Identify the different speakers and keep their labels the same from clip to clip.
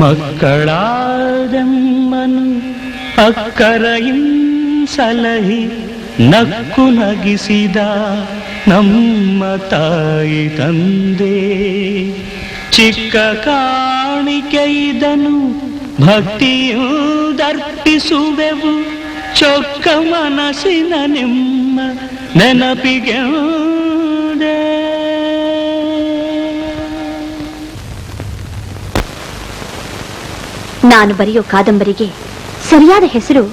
Speaker 1: ಮಕ್ಕಳಾದೆಮ್ಮನು ಅಕ್ಕರೆಯಿಂ ಸಲಹಿ ನಕ್ಕು ನಗಿಸಿದ ನಮ್ಮ ತಾಯಿ ತಂದೆ. ಚಿಕ್ಕ ಕಾಣಿಕೆ ಇದನು ಭಕ್ತಿಯು ದರ್ಪಿಸುವೆವು, ಚೊಕ್ಕ ಮನಸ್ಸಿನ ನಿಮ್ಮ ನೆನಪಿಗೆ.
Speaker 2: ನಾನು ಬರೆಯೋ ಕಾದಂಬರಿಗೆ ಸರಿಯಾದ ಹೆಸರು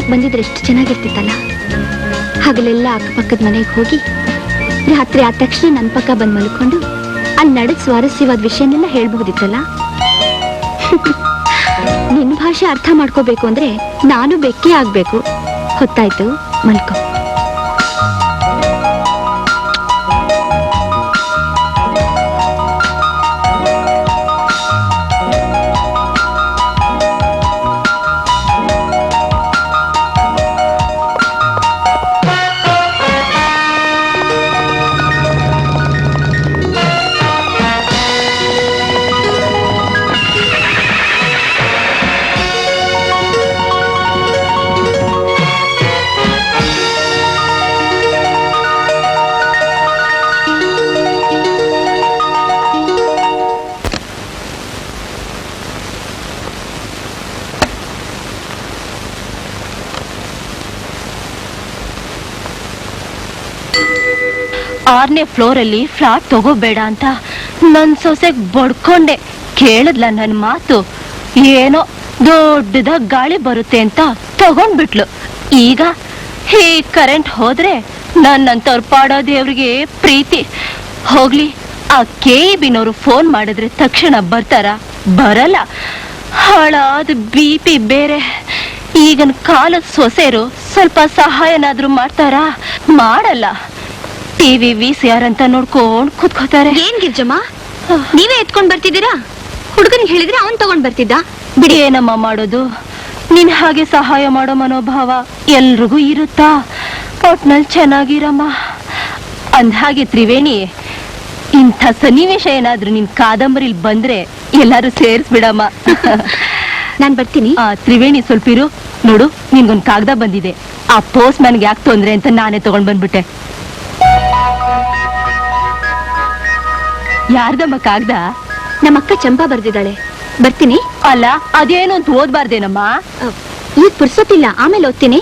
Speaker 2: ಬಂದಿದ್ರೆ ಎಷ್ಟು ಚೆನ್ನಾಗಿರ್ತಿತ್ತಲ್ಲ. ಹಗಲೆಲ್ಲ ಅಕ್ಕಪಕ್ಕದ ಮನೆಗೆ ಹೋಗಿ ರಾತ್ರಿ ಆದ ತಕ್ಷಣ ನನ್ನ ಪಕ್ಕ ಬಂದು ಮಲ್ಕೊಂಡು ಅಲ್ಲಿ ನಡೆದ ಸ್ವಾರಸ್ಯವಾದ ವಿಷಯನೆಲ್ಲ ಹೇಳ್ಬಹುದಿತ್ತಲ್ಲ. ನಿನ್ನ ಭಾಷೆ ಅರ್ಥ ಮಾಡ್ಕೋಬೇಕು ಅಂದ್ರೆ ನಾನು ಬೆಕ್ಕಿ ಆಗ್ಬೇಕು. ಹೊತ್ತಾಯ್ತು, ಮಲ್ಕೋ. ಆರನೇ ಫ್ಲೋರ್ ಅಲ್ಲಿ ಫ್ಲಾಟ್ ತಗೋಬೇಡ ಅಂತ ನನ್ ಸೊಸೆಗ್ ಬಡ್ಕೊಂಡೆ. ಕೇಳದ್ಲ ನನ್ ಮಾತು. ಏನೋ ದೊಡ್ಡದಾಗ ಗಾಳಿ ಬರುತ್ತೆ ಅಂತ ತಗೊಂಡ್ಬಿಟ್ಲು. ಈಗ ಈ ಕರೆಂಟ್ ಹೋದ್ರೆ ನನ್ನಂತವ್ರ ಪಾಡೋ ದೇವ್ರಿಗೆ ಪ್ರೀತಿ. ಹೋಗ್ಲಿ, ಆ KEB-ನವರು ಫೋನ್ ಮಾಡಿದ್ರೆ ತಕ್ಷಣ ಬರ್ತಾರ? ಬರಲ್ಲ. ಹಾಳಾದ BP ಬೇರೆ. ಈಗನ ಕಾಲದ ಸೊಸೆರು ಸ್ವಲ್ಪ ಸಹಾಯನಾದ್ರೂ ಮಾಡ್ತಾರಾ? ಮಾಡಲ್ಲ. TV VCR ಅಂತ ನೋಡ್ಕೊಂಡ್ ಕುತ್ಕೋತಾರೆ. ಏನ್ ಗಿರ್ಜಮ್ಮ, ನೀವೇ ಎತ್ಕೊಂಡ್ ಬರ್ತಿದ್ದೀರಾ? ಹುಡುಗನಿಗೆ ಹೇಳಿದ್ರೆ ಅವನ್ ತಗೊಂಡ್ ಬರ್ತಿದ್ದ.
Speaker 1: ಬಿಡಿ, ಏನಮ್ಮ ಮಾಡೋದು? ನಿನ್ ಹಾಗೆ ಸಹಾಯ ಮಾಡೋ ಮನೋಭಾವ ಎಲ್ರಿಗೂ ಇರುತ್ತಾ? ಒಟ್ನಲ್ಲಿ ಚೆನ್ನಾಗಿರಮ್ಮ. ಅಂದ್ಹಾಗೆ ತ್ರಿವೇಣಿ, ಇಂಥ ಸನ್ನಿವೇಶ ಏನಾದ್ರೂ ನಿನ್ ಕಾದಂಬರಿಲಿ ಬಂದ್ರೆ ಎಲ್ಲಾರು ಸೇರಿಸ್ಬಿಡಮ್ಮ.
Speaker 2: ನಾನ್ ಬರ್ತೀನಿ.
Speaker 1: ತ್ರಿವೇಣಿ, ಸ್ವಲ್ಪ ಇರು. ನೋಡು, ನಿನ್ಗೊಂದ್ ಕಾಗದ ಬಂದಿದೆ. ಆ ಪೋಸ್ಟ್ ನನ್ಗೆ ಯಾಕೆ ತೊಂದ್ರೆ ಅಂತ ನಾನೇ ತಗೊಂಡ್ ಬಂದ್ಬಿಟ್ಟೆ. ಯಾರ್ದಮ್ಮ ಕಾಗ್ದ?
Speaker 2: ನಮ್ಮಕ್ಕ ಚಂಪಾ ಬರ್ದಿದ್ದಾಳೆ. ಬರ್ತೀನಿ.
Speaker 1: ಅಲ್ಲ, ಅದೇನು ಅಂತ ಓದ್ಬಾರ್ದೇನಮ್ಮ?
Speaker 2: ಈಗ ಪುರ್ಸೊತ್ತಿಲ್ಲ, ಆಮೇಲೆ ಓದ್ತೀನಿ.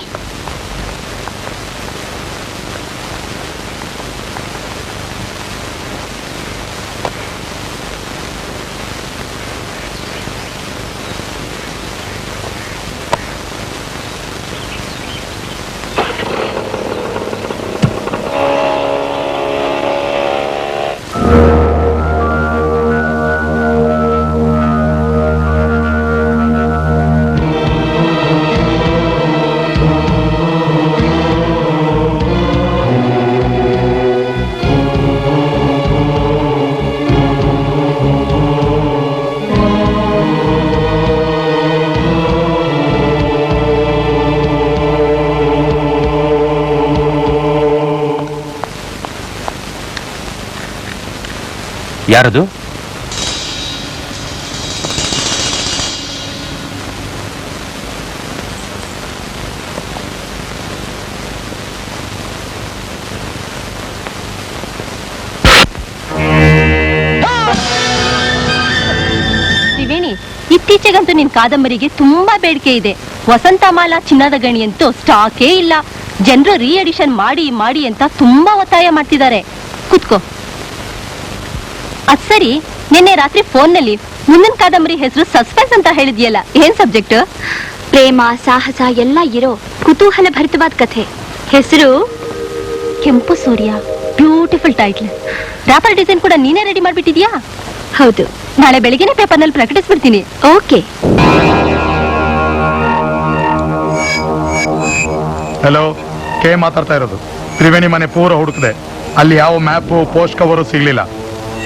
Speaker 3: ಯಾರದು?
Speaker 1: ತ್ರಿವೇಣಿ, ಇತ್ತೀಚೆಗಂತೂ ನಿನ್ ಕಾದಂಬರಿಗೆ ತುಂಬಾ ಬೇಡಿಕೆ ಇದೆ. ವಸಂತಮಾಲಾ ಚಿನ್ನದ ಗಣಿ ಅಂತೂ ಸ್ಟಾಕೇ ಇಲ್ಲ. ಜನರು ರೀ ಎಡಿಷನ್ ಮಾಡಿ ಮಾಡಿ ಅಂತ ತುಂಬಾ ಒತ್ತಾಯ ಮಾಡ್ತಿದ್ದಾರೆ. ಕುತ್ಕೋ. ಅದ್ ಸರಿ, ನಿನ್ನೆ ರಾತ್ರಿ ಫೋನ್ನಲ್ಲಿ ಮುಂದಿನ ಕಾದಂಬರಿ ಹೆಸರು ಸಸ್ಪೆನ್ಸ್ ಅಂತ ಹೇಳಿದ್ಯಲ್ಲ, ಏನ್ ಸಬ್ಜೆಕ್ಟ್?
Speaker 2: ಪ್ರೇಮ ಸಾಹಸ ಎಲ್ಲ ಇರೋ ಕುತೂಹಲ ಭರಿತವಾದ ಕಥೆ. ಹೆಸರು
Speaker 1: Kempu Surya. Beautiful title. Wrapper design ಕೂಡ ನೀನೇ ರೆಡಿ ಮಾಡ್ಬಿಟ್ಟಿದ್ಯಾ?
Speaker 2: ಹೌದು.
Speaker 1: ನಾಳೆ ಬೆಳಿಗ್ಗೆನೆ ಪೇಪರ್ನಲ್ಲಿ ಪ್ರಕಟಿಸ್ಬಿಡ್ತೀನಿ.
Speaker 2: ಓಕೆ.
Speaker 4: ಹಲೋ, ಕೆ ಮಾತಾಡ್ತಾ ಇರೋದು. ತ್ರಿವೇಣಿ ಮನೆ ಪೂರ ಹುಡುಕ್ದೆ, ಅಲ್ಲಿ ಯಾವ ಮ್ಯಾಪು ಪೋಸ್ಟ್ ಕವರು ಸಿಗ್ಲಿಲ್ಲ.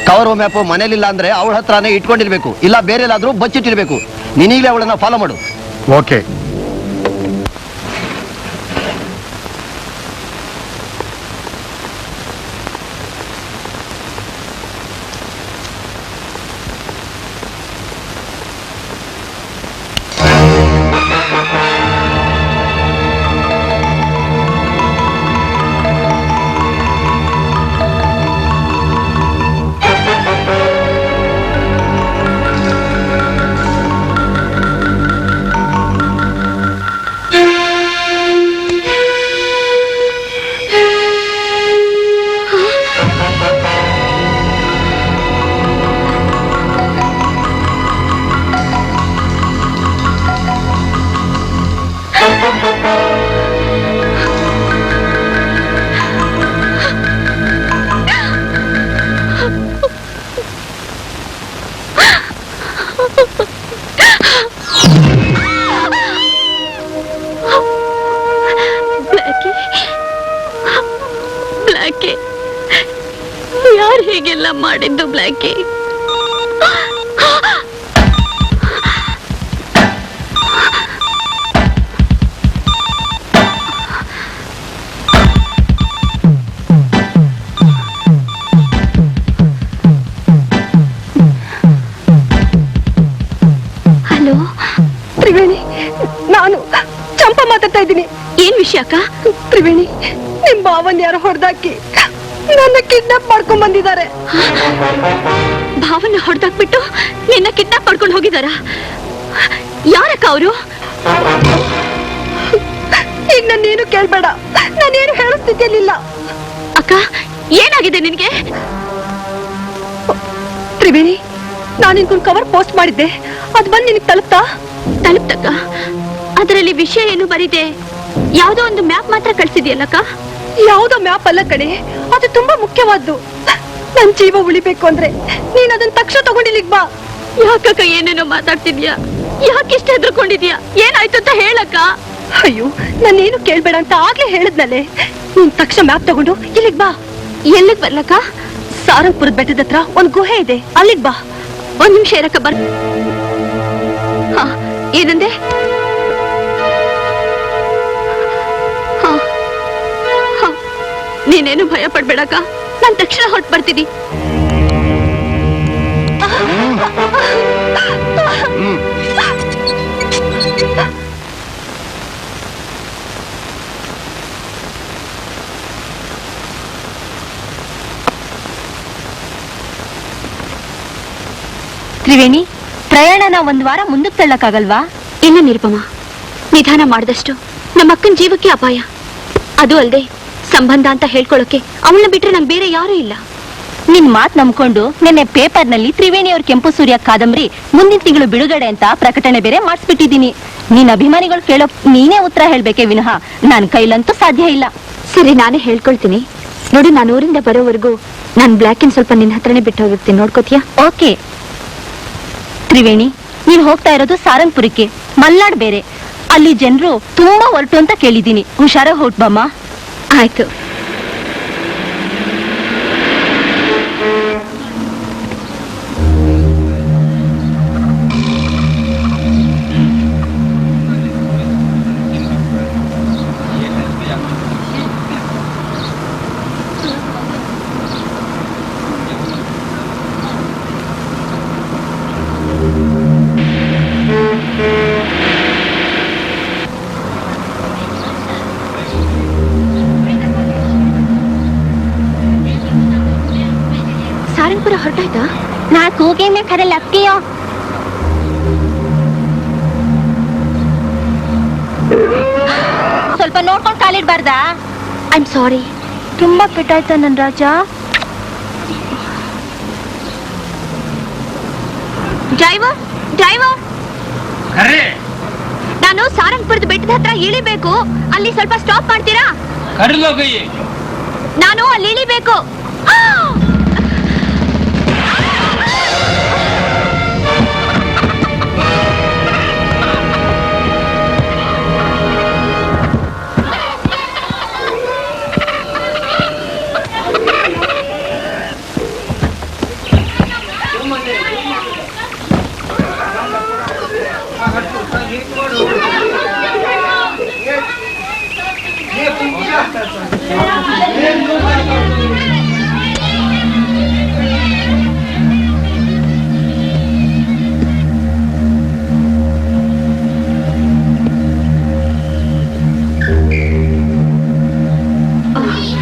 Speaker 5: ಕವರ್ ಮ್ಯಾಪ್ ಮನೇಲಿಲ್ಲ ಅಂದ್ರೆ ಅವಳ ಹತ್ರನೇ ಇಟ್ಕೊಂಡಿರ್ಬೇಕು, ಇಲ್ಲ ಬೇರೆ ಎಲ್ಲಾದ್ರೂ ಬಚ್ಚಿಟ್ಟಿರ್ಬೇಕು. ನೀನೀಗಲೇ ಅವಳನ್ನ ಫಾಲೋ ಮಾಡು.
Speaker 4: ಓಕೆ.
Speaker 2: ಯಾರು ಹೀಗೆಲ್ಲ ಮಾಡಿದ್ದು ಬ್ಲ್ಯಾಕಿ? ಹಲೋ
Speaker 1: ತ್ರಿವೇಣಿ, ನಾನು ಚಂಪಾ ಮಾತಾಡ್ತಾ ಇದ್ದೀನಿ.
Speaker 2: ಏನ್ ವಿಷಯ ಅಕ್ಕ?
Speaker 1: ತ್ರಿವೇಣಿ, ನಿಮ್ ಭಾವನ್ ಯಾರೋ ಹೊಡೆದಾಕಿ ನನ್ನ ಕಿಡ್ನಾಪ್ ಮಾಡ್ಕೊಂಡ್ ಬಂದಿದ್ದಾರೆ.
Speaker 2: ಭಾವನ ಹೊಡೆದಾಕ್ಬಿಟ್ಟು ನಿನ್ನ ಕಿಡ್ನಾಪ್ ಮಾಡ್ಕೊಂಡು ಹೋಗಿದಾರ? ಯಾರಕ್ಕ ಅವರು?
Speaker 1: ಈಗ ನನ್ನೇನು ಕೇಳ್ಬೇಡ, ನಾನೇನು ಹೇಳೋ ಸ್ಥಿತಿಯಲ್ಲಿಲ್ಲ.
Speaker 2: ಅಕ್ಕ, ಏನಾಗಿದೆ ನಿನ್ಗೆ?
Speaker 1: ತ್ರಿವೇಣಿ, ನಾನು ನಿನ್ಗೊಂದು ಕವರ್ ಪೋಸ್ಟ್ ಮಾಡಿದ್ದೆ, ಅದು ಬಂದು ನಿನಗೆ ತಲುಪ್ತಾ?
Speaker 2: ತಲುಪ್ತಕ್ಕ. ಅದರಲ್ಲಿ ವಿಷಯ ಏನು ಬರಿದೆ? ಯಾವ್ದೋ ಒಂದು ಮ್ಯಾಪ್ ಮಾತ್ರ ಕಳ್ಸಿದ್ಯಲ್ಲಕ್ಕ?
Speaker 1: ಯಾವುದೋ ಮ್ಯಾಪ್ ಅಲ್ಲ ಕಣೆ, ಅದು ತುಂಬಾ ಮುಖ್ಯವಾದ್ದು. ನನ್ ಜೀವ ಉಳಿಬೇಕು ಅಂದ್ರೆ ನೀನ್ ಅದನ್ನ ತಕ್ಷಣ ತಗೊಂಡಿಲ್ಲಿಗ್ ಬಾ.
Speaker 2: ಯಾಕಕ್ಕ ಏನೇನೋ ಮಾತಾಡ್ತಿದ್ಯಾ? ಯಾಕಿಷ್ಟ ಹೆದರ್ಕೊಂಡಿದ್ಯಾ? ಏನಾಯ್ತು ಅಂತ ಹೇಳಕ್ಕ.
Speaker 1: ಅಯ್ಯೋ, ನಾನೇನು ಕೇಳ್ಬೇಡ ಅಂತ ಆಗ್ಲೇ ಹೇಳಿದ್ನಲ್ಲೇ. ನೀನ್ ತಕ್ಷಣ ಮ್ಯಾಪ್ ತಗೊಂಡು ಇಲ್ಲಿಗ್ ಬಾ.
Speaker 2: ಎಲ್ಲಿಗ್ ಬರ್ಲಕ್ಕ?
Speaker 1: ಸಾರಂಗಪುರದ ಬೆಟ್ಟದ ಹತ್ರ ಒಂದ್ ಗುಹೆ ಇದೆ, ಅಲ್ಲಿಗ್ ಬಾ.
Speaker 2: ಒಂದ್ ನಿಮಿಷ ಇರಕ್ಕ. ಹಾ, ಏನಂದೆ? ನೀನೇನು ಭಯ ಪಡ್ಬೇಡಕ್ಕ, ನಾನ್ ತಕ್ಷಣ ಹೊರಟು ಬರ್ತೀನಿ.
Speaker 1: ತ್ರಿವೇಣಿ, ಪ್ರಯಾಣನ ಒಂದ್ ವಾರ ಮುಂದಕ್ಕೆ ತಳ್ಳಕ್ಕಾಗಲ್ವಾ?
Speaker 2: ಇಲ್ಲ ನಿರುಪಮ, ನಿಧಾನ ಮಾಡಿದಷ್ಟು ನಮ್ಮ ಅಕ್ಕನ ಜೀವಕ್ಕೆ ಅಪಾಯ. ಅದು ಅಲ್ಲದೆ ಸಂಬಂಧ ಅಂತ ಹೇಳ್ಕೊಳಕ್ಕೆ ಅವಳನ್ನ ಬಿಟ್ರೆ ನಂಗೆ ಬೇರೆ ಯಾರೂ ಇಲ್ಲ.
Speaker 1: ನಿನ್ ಮಾತ್ ನಂಬ್ಕೊಂಡು ನಿನ್ನೆ ಪೇಪರ್ನಲ್ಲಿ ತ್ರಿವೇಣಿ ಅವ್ರ ಕೆಂಪು ಸೂರ್ಯ ಕಾದಂಬರಿ ಮುಂದಿನ ತಿಂಗಳು ಬಿಡುಗಡೆ ಅಂತ ಪ್ರಕಟಣೆ ಬೇರೆ ಮಾಡಿಸ್ಬಿಟ್ಟಿದೀನಿ. ನಿನ್ ಅಭಿಮಾನಿಗಳು ಕೇಳೋ ನೀನೇ ಉತ್ತರ ಹೇಳ್ಬೇಕೆ ವಿನಃ ನನ್ ಕೈಲಂತೂ ಸಾಧ್ಯ ಇಲ್ಲ.
Speaker 2: ಸರಿ, ನಾನೇ ಹೇಳ್ಕೊಳ್ತೀನಿ. ನೋಡು, ನಾನು ಊರಿಂದ ಬರೋವರೆಗೂ ನಾನು ಬ್ಲ್ಯಾಕಿನ್ ಸ್ವಲ್ಪ ನಿನ್ನ ಹತ್ರನೇ ಬಿಟ್ಟು ಹೋಗಿರ್ತೀನಿ, ನೋಡ್ಕೋತೀಯಾ?
Speaker 1: ಓಕೆ. ತ್ರಿವೇಣಿ, ನೀನ್ ಹೋಗ್ತಾ ಇರೋದು ಸಾರಂಗಪುರಕ್ಕೆ, ಮಲ್ನಾಡ್ ಬೇರೆ. ಅಲ್ಲಿ ಜನರು ತುಂಬಾ ಹೊರಟು ಅಂತ ಕೇಳಿದೀನಿ. ಹುಷಾರಾಗಿ ಹೊರಟ್ಬಮ್ಮ.
Speaker 2: ಆಯ್ತು. ಗೊತ್ತಾಯ್ತಾ? ನಾ ಕೂಗೆ ಮೇ ಖರೆ ಲಕ್ಕಿಯೋ. ಸ್ವಲ್ಪ ನೋಡ್ಕೊಂಡು ಕಾಲಿಡ್ಬಾರ್ದಾ? I am sorry.
Speaker 1: ತುಂಬಾ ಪೆಟ್ಟಾಯ್ತಾ ನನ್ ರಾಜ?
Speaker 2: ಡ್ರೈವರ್, ನಾನು ಸಾರಂಗಪುರದ ಬೆಟ್ಟದ ಹತ್ರ ಇಳಿಬೇಕು. ಅಲ್ಲಿ ಸ್ವಲ್ಪ ಸ್ಟಾಪ್ ಮಾಡ್ತೀರಾ? ನಾನು ಅಲ್ಲಿ ಇಳಿಬೇಕು.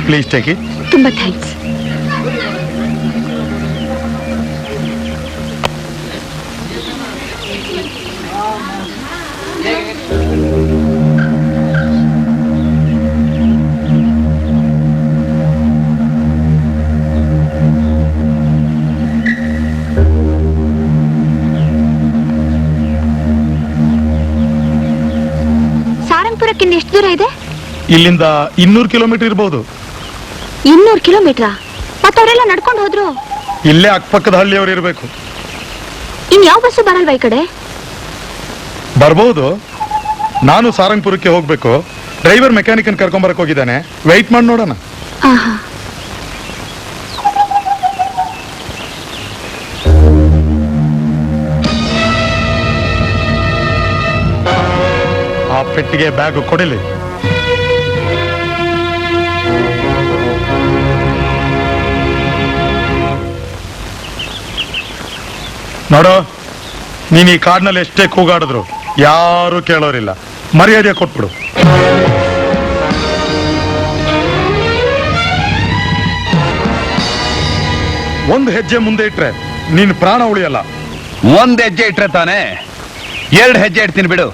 Speaker 4: Please take it.
Speaker 2: ತುಂಬಾ ಥ್ಯಾಂಕ್ಸ್. ಸಾರಂಗಪುರಕ್ಕಿಂತ ಎಷ್ಟು ದೂರ ಇದೆ?
Speaker 4: ಇಲ್ಲಿಂದ 200 ಕಿಲೋಮೀಟರ್ ಇರಬಹುದು.
Speaker 2: 200 ಕಿಲೋಮೀಟರ್? ಮತ್ತವರೆಲ್ಲ ನಡ್ಕೊಂಡು ಹೋದ್ರು?
Speaker 4: ಇಲ್ಲೇ ಅಕ್ಕಪಕ್ಕದ ಹಳ್ಳಿಯವರು ಇರಬೇಕು.
Speaker 2: ಇನ್ ಯಾವ ಬಸ್ಸು ಬರಲ್ವಾ ಈ ಕಡೆ?
Speaker 4: ಬರ್ಬಹುದು. ನಾನು ಸಾರಂಗಪುರಕ್ಕೆ ಹೋಗ್ಬೇಕು. ಡ್ರೈವರ್ ಮೆಕ್ಯಾನಿಕ್ ಕರ್ಕೊಂಬರಕ್ ಹೋಗಿದ್ದಾನೆ. ವೆಯ್ಟ್ ಮಾಡಿ ನೋಡೋಣ.
Speaker 2: ಆಹಾ.
Speaker 4: ಆ ಪೆಟ್ಟಿಗೆ ಬ್ಯಾಗ್ ಕೊಡಿಲಿ. ನೋಡು, ನೀನ್ ಈ ಕಾಡ್ನಲ್ಲಿ ಎಷ್ಟೇ ಕೂಗಾಡಿದ್ರು ಯಾರು ಕೇಳೋರಿಲ್ಲ. ಮರ್ಯಾದೆ ಕೊಟ್ಬಿಡು. ಒಂದು ಹೆಜ್ಜೆ ಮುಂದೆ ಇಟ್ರೆ ನೀನ್ ಪ್ರಾಣ ಉಳಿಯಲ್ಲ.
Speaker 3: ಒಂದ್ ಹೆಜ್ಜೆ ಇಟ್ರೆ ತಾನೆ, 2 ಹೆಜ್ಜೆ ಇಡ್ತೀನಿ ಬಿಡು.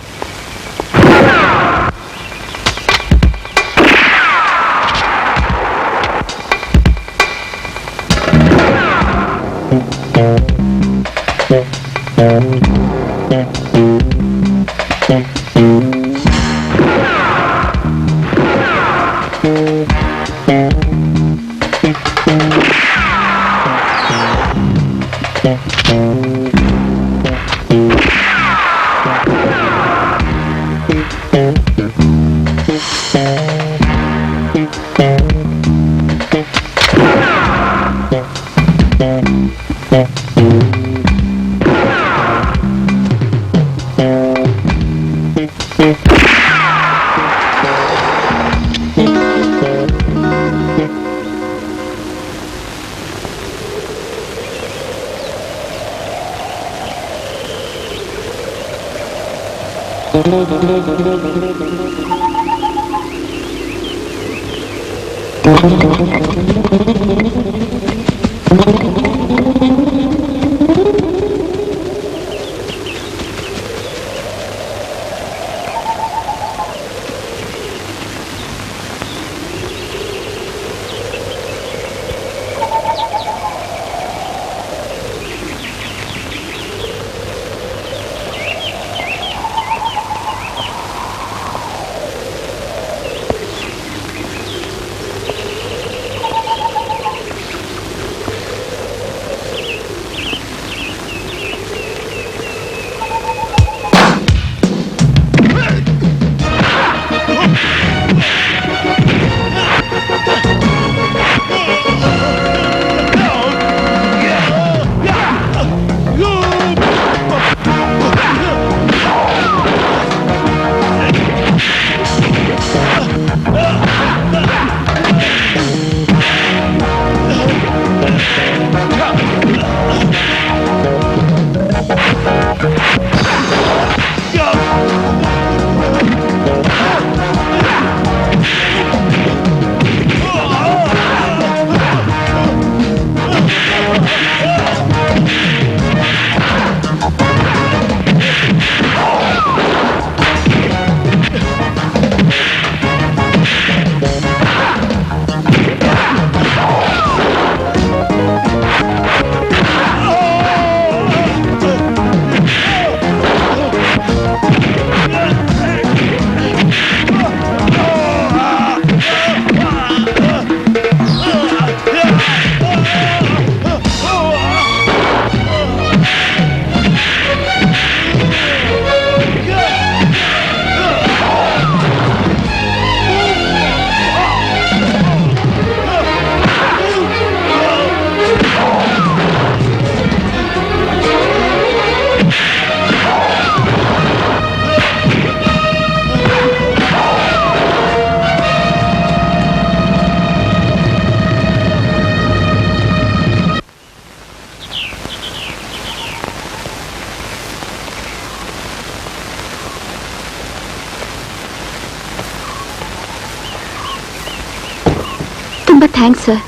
Speaker 2: ತುಂಬಾ ಥ್ಯಾಂಕ್ಸ್ ಸರ್.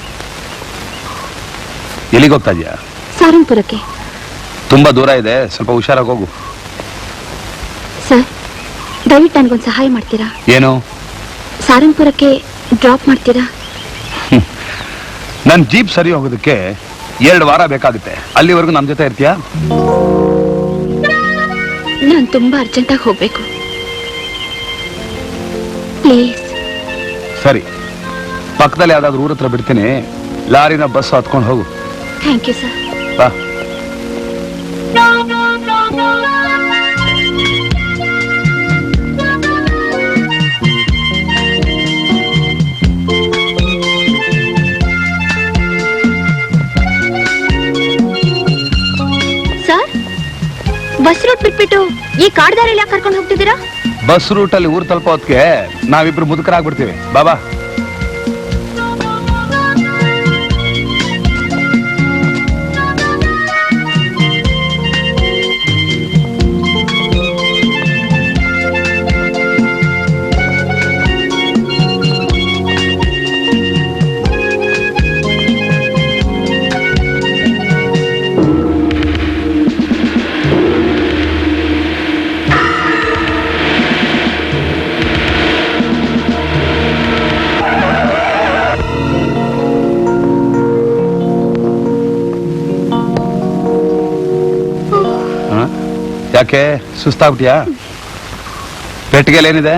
Speaker 3: ಎಲ್ಲಿಗೆ ಹೋಗ್ತಾ ಇದೀಯಾ?
Speaker 2: ಸಾರಂಗಪುರಕ್ಕೆ.
Speaker 3: ತುಂಬಾ ದೂರ ಇದೆ, ಸ್ವಲ್ಪ ಹುಷಾರಾಗಿ ಹೋಗು.
Speaker 2: ಸರ್, ದಯವಿಟ್ಟು ನನಗೊಂದು ಸಹಾಯ ಮಾಡ್ತೀರಾ?
Speaker 3: ಏನು?
Speaker 2: ಸಾರಂಗಪುರಕ್ಕೆ ಡ್ರಾಪ್ ಮಾಡ್ತೀರಾ?
Speaker 3: ನನ್ನ ಜೀಪ್ ಸರಿ ಹೋಗೋದಕ್ಕೆ 2 ವಾರ ಬೇಕಾಗುತ್ತೆ. ಅಲ್ಲಿವರೆಗೂ ನಮ್ಮ ಜೊತೆ ಇರ್ತೀಯಾ?
Speaker 2: ನಾನು ತುಂಬಾ ಅರ್ಜೆಂಟಾಗಿ ಹೋಗ್ಬೇಕು, ಪ್ಲೀಸ್.
Speaker 3: ಸರಿ, ಪಕ್ಕದಲ್ಲಿ ಯಾವ್ದಾದ್ರು ಊರ ಹತ್ರ ಬಿಡ್ತೀನಿ, ಲಾರಿನ ಬಸ್ ಹತ್ಕೊಂಡು ಹೋಗು.
Speaker 2: Thank you sir.
Speaker 3: ಬಾ.
Speaker 2: ಸರ್, ಬಸ್ ರೂಟ್ ಬಿಟ್ಬಿಟ್ಟು ಈ ಕಾಡ್ದಾರಿಯಲ್ಲಿ ಯಾಕೆ ಕರ್ಕೊಂಡು ಹೋಗ್ತಿದ್ದೀರಾ?
Speaker 3: ಬಸ್ ರೂಟಲ್ಲಿ ಊರು ತಲುಪೋ ಹೊತ್ತಿಗೆ ನಾವಿಬ್ರು ಮುದುಕರಾಗ್ಬಿಡ್ತೀವಿ. ಬಾಬಾ. ಯಾಕೆ ಸುಸ್ತಾಗ್ಬಿಟ್ಯಾ? ಪೆಟ್ಟಿಗೆಲೇನಿದೆ?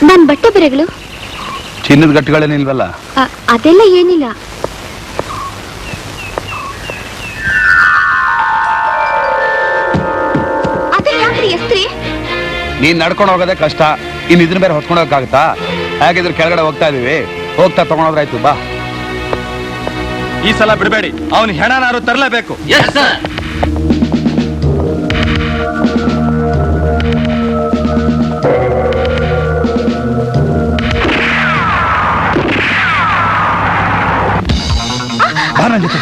Speaker 2: ನನ್ನ ಬಟ್ಟೆ ಬರೆಗಳು.
Speaker 3: ಚಿನ್ನದ ಗಟ್ಟಿಗಳೇನಿಲ್ವಲ್ಲ?
Speaker 2: ಅದೆಲ್ಲ ಏನಿಲ್ಲ.
Speaker 3: ನೀನ್ ನಡ್ಕೊಂಡು ಹೋಗೋದೇ ಕಷ್ಟ, ಇನ್ ಇದನ್ನ ಬೇರೆ ಹೊತ್ಕೊಂಡು ಹೋಗಕ್ಕಾಗತ್ತಾ? ಹೇಗಿದ್ರೆ ಕೆಳಗಡೆ ಹೋಗ್ತಾ ಇದೀವಿ, ಹೋಗ್ತಾ ತಗೊಂಡೋದ್ರಾಯ್ತು. ಬಾ.
Speaker 6: ಈ ಸಲ ಬಿಡಬೇಡಿ, ಅವನ ಹೆಣನಾರು ತರಲೇಬೇಕು.
Speaker 3: ಬಾ ನನ್ ಜೊತೆ.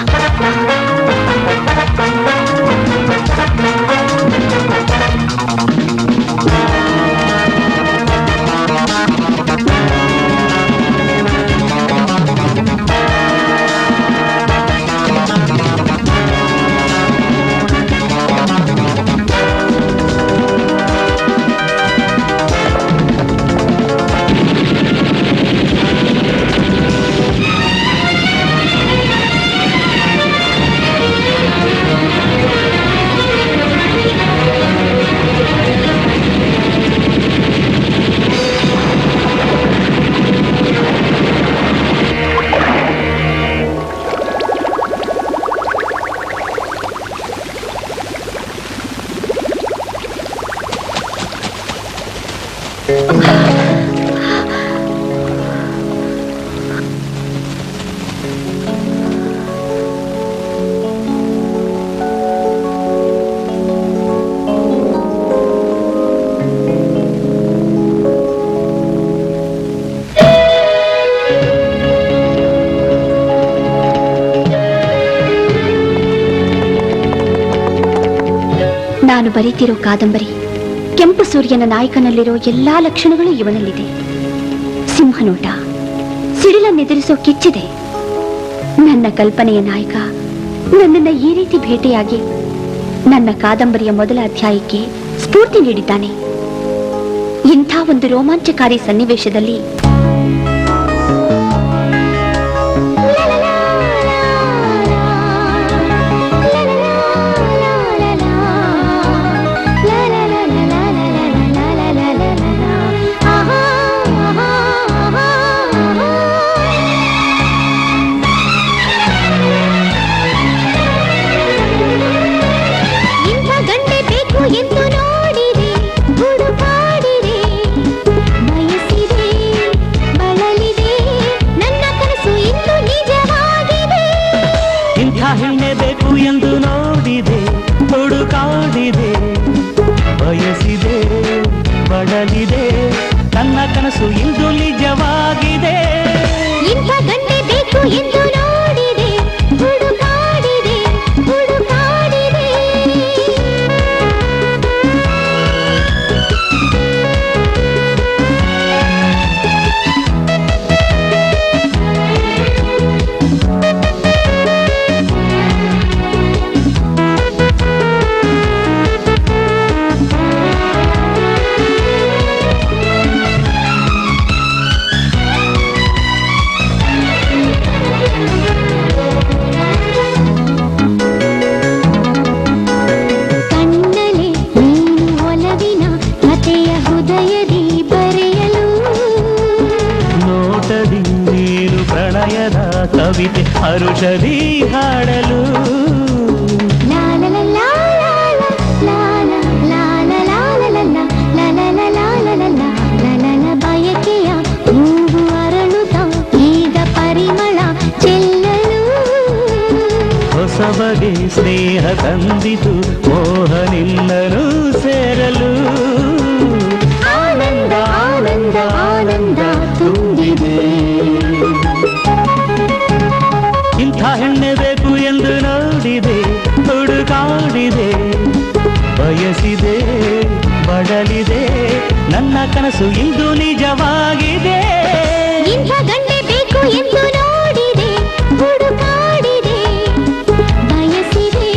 Speaker 2: ನಾನು ಬರೀತಿರೋ ಕಾದಂಬರಿ ಕೆಂಪು ಸೂರ್ಯನ ನಾಯಕನಲ್ಲಿರೋ ಎಲ್ಲಾ ಲಕ್ಷಣಗಳು ಇವನಲ್ಲಿದೆ. ಸಿಂಹನೋಟ, ಸಿಡಿಲನ್ನೆದುರಿಸೋ ಕಿಚ್ಚಿದೆ. ನನ್ನ ಕಲ್ಪನೆಯ ನಾಯಕ ನನ್ನನ್ನ ಈ ರೀತಿ ಭೇಟಿಯಾಗಿ ನನ್ನ ಕಾದಂಬರಿಯ ಮೊದಲ ಅಧ್ಯಾಯಕ್ಕೆ ಸ್ಫೂರ್ತಿ ನೀಡಿದ್ದಾನೆ. ಇಂಥ ಒಂದು ರೋಮಾಂಚಕಾರಿ ಸನ್ನಿವೇಶದಲ್ಲಿ ಎಂದು ನೋಡಿದೆ, ಹುಡುಕಾಡಿದೆ, ಬಯಸಿದೆ
Speaker 7: ಸ್ವರದಲ್ಲಿ ಹಾಡಲು
Speaker 2: ಬಯಕೆಯ ಹೂವು ಅರಳುತ್ತ ಈಗ ಪರಿಮಳ ಚೆಲ್ಲಲು
Speaker 7: ಹೊಸ ಬಗೆ ಸ್ನೇಹ ತಂದಿತು ಮೋಹ ನಿನ್ನನು ಸೇರಲು
Speaker 2: ಆನಂದ ಆನಂದ ಆನಂದ ತುಂಬಿದೆ
Speaker 7: ಇಂಥ ಹೆಣ್ಣೆ ಬೇಕು ಎಂದು ನೋಡಿದೆ ಹುಡುಕಾಡಿದೆ ಬಯಸಿದೆ ಬಡಲಿದೆ ನನ್ನ ಕನಸು ಇಂದು ನಿಜವಾಗಿದೆ
Speaker 2: ಇಂಥ ಗಂಡೆ ಬೇಕು ಎಂದು ನೋಡಿದೆ ಹುಡುಕಾಡಿದೆ ಬಯಸಿದೆ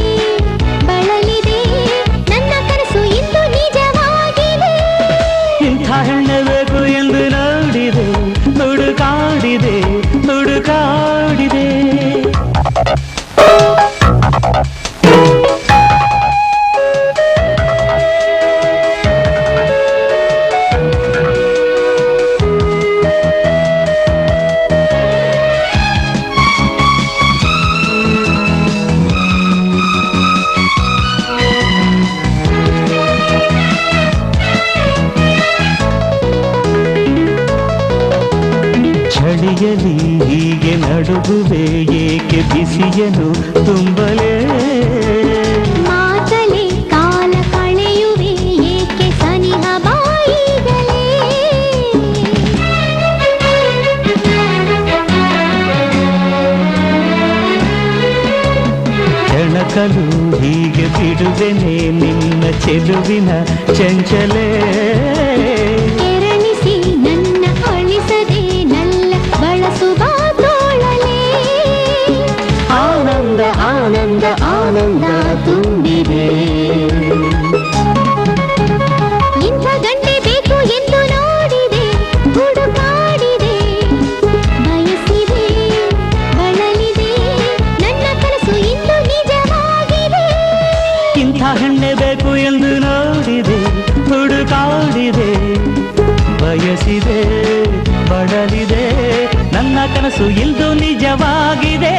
Speaker 2: ಬಳಲಿದೆ ನನ್ನ ಕನಸು ಇಂದು ನಿಜವಾಗಿದೆ
Speaker 7: ಇಂಥ ಹೆಣ್ಣೆ ಬೇಕು ಎಂದು ನೋಡಿದೆ ಹುಡುಕಾಡಿದೆ ಹುಡುಕಾಡಿದೆ ಚಳಿಯಲಿ ಹೀಗೆ ನಡುಗುವೆ ಏಕೆ ಬಿಸಿಯನು ತುಂಬಲೇ
Speaker 2: ಮಾತಲೆ ಕಾಲ ಕಳೆಯುವೆ ಏಕೆ ಸನಿಹ ಬಾಯಿಗಲೇ
Speaker 7: ಕೆಣಕಲು ಹೀಗೆ ಬಿಡುವೆನೆ ನಿನ್ನ ಚೆಲುವಿನ ಚಂಚಲೇ
Speaker 2: ಕೆರಳಿಸಿ ನನ್ನ ಅಳಿಸದೆ ನಲ್ಲ ಬಳಸುವ ತೋಳಲೇ
Speaker 7: ಆನಂದ ಆನಂದ ಆನಂದ ತುಂಬಿದೆ
Speaker 2: ಇಂಥ ಗಂಡೆ ಬೇಕು ಎಂದು ನೋಡಿದೆ ಹುಡುಕಾಡಿದೆ ಬಯಸಿದೆ ಬಳಲಿದೆ ನನ್ನ ಕನಸು ಇಂದು ನಿಜವಾಗಿದೆ
Speaker 7: ಇಂಥ ಹೆಣ್ಣೆ ಬೇಕು ಎಂದು ನೋಡಿದೆ ಹುಡುಕಾಡಿದೆ ಬಯಸಿದೆ ಬಡಲಿದೆ ನನ್ನ ಕನಸು ಇಂದು ನಿಜವಾಗಿದೆ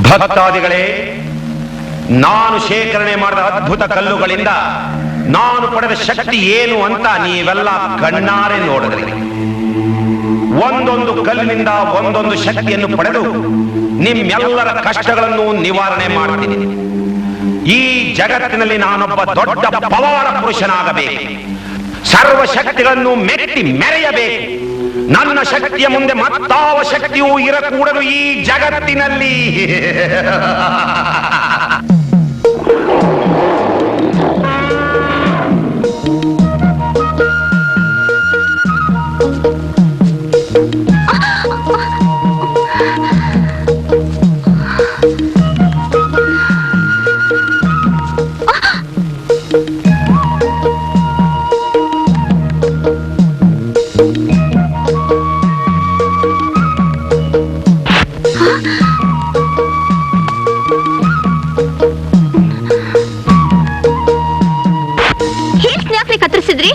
Speaker 8: ಭಕ್ತಾದಿಗಳೇ, ನಾನು ಶೇಖರಣೆ ಮಾಡಿದ ಅದ್ಭುತ ಕಲ್ಲುಗಳಿಂದ ನಾನು ಪಡೆದ ಶಕ್ತಿ ಏನು ಅಂತ ನೀವೆಲ್ಲ ಕಣ್ಣಾರೆ ನೋಡಿದ್ರಿ. ಒಂದೊಂದು ಕಲ್ಲಿನಿಂದ ಒಂದೊಂದು ಶಕ್ತಿಯನ್ನು ಪಡೆದು ನಿಮ್ಮೆಲ್ಲರ ಕಷ್ಟಗಳನ್ನು ನಿವಾರಣೆ ಮಾಡ್ತೀನಿ. ಈ ಜಗತ್ತಿನಲ್ಲಿ ನಾನೊಬ್ಬ ದೊಡ್ಡ ಪವಾಡ ಪುರುಷನಾಗಬೇಕು. ಸರ್ವ ಶಕ್ತಿಗಳನ್ನು ಮೆಟ್ಟಿ ಮೆರೆಯಬೇಕು. ನನ್ನ ಶಕ್ತಿಯ ಮುಂದೆ ಮತ್ತಾವ ಶಕ್ತಿಯೂ ಇರಕೂಡದು ಈ ಜಗತ್ತಿನಲ್ಲಿ.
Speaker 2: ಕತ್ತರಿಸಿದ್ರಿ?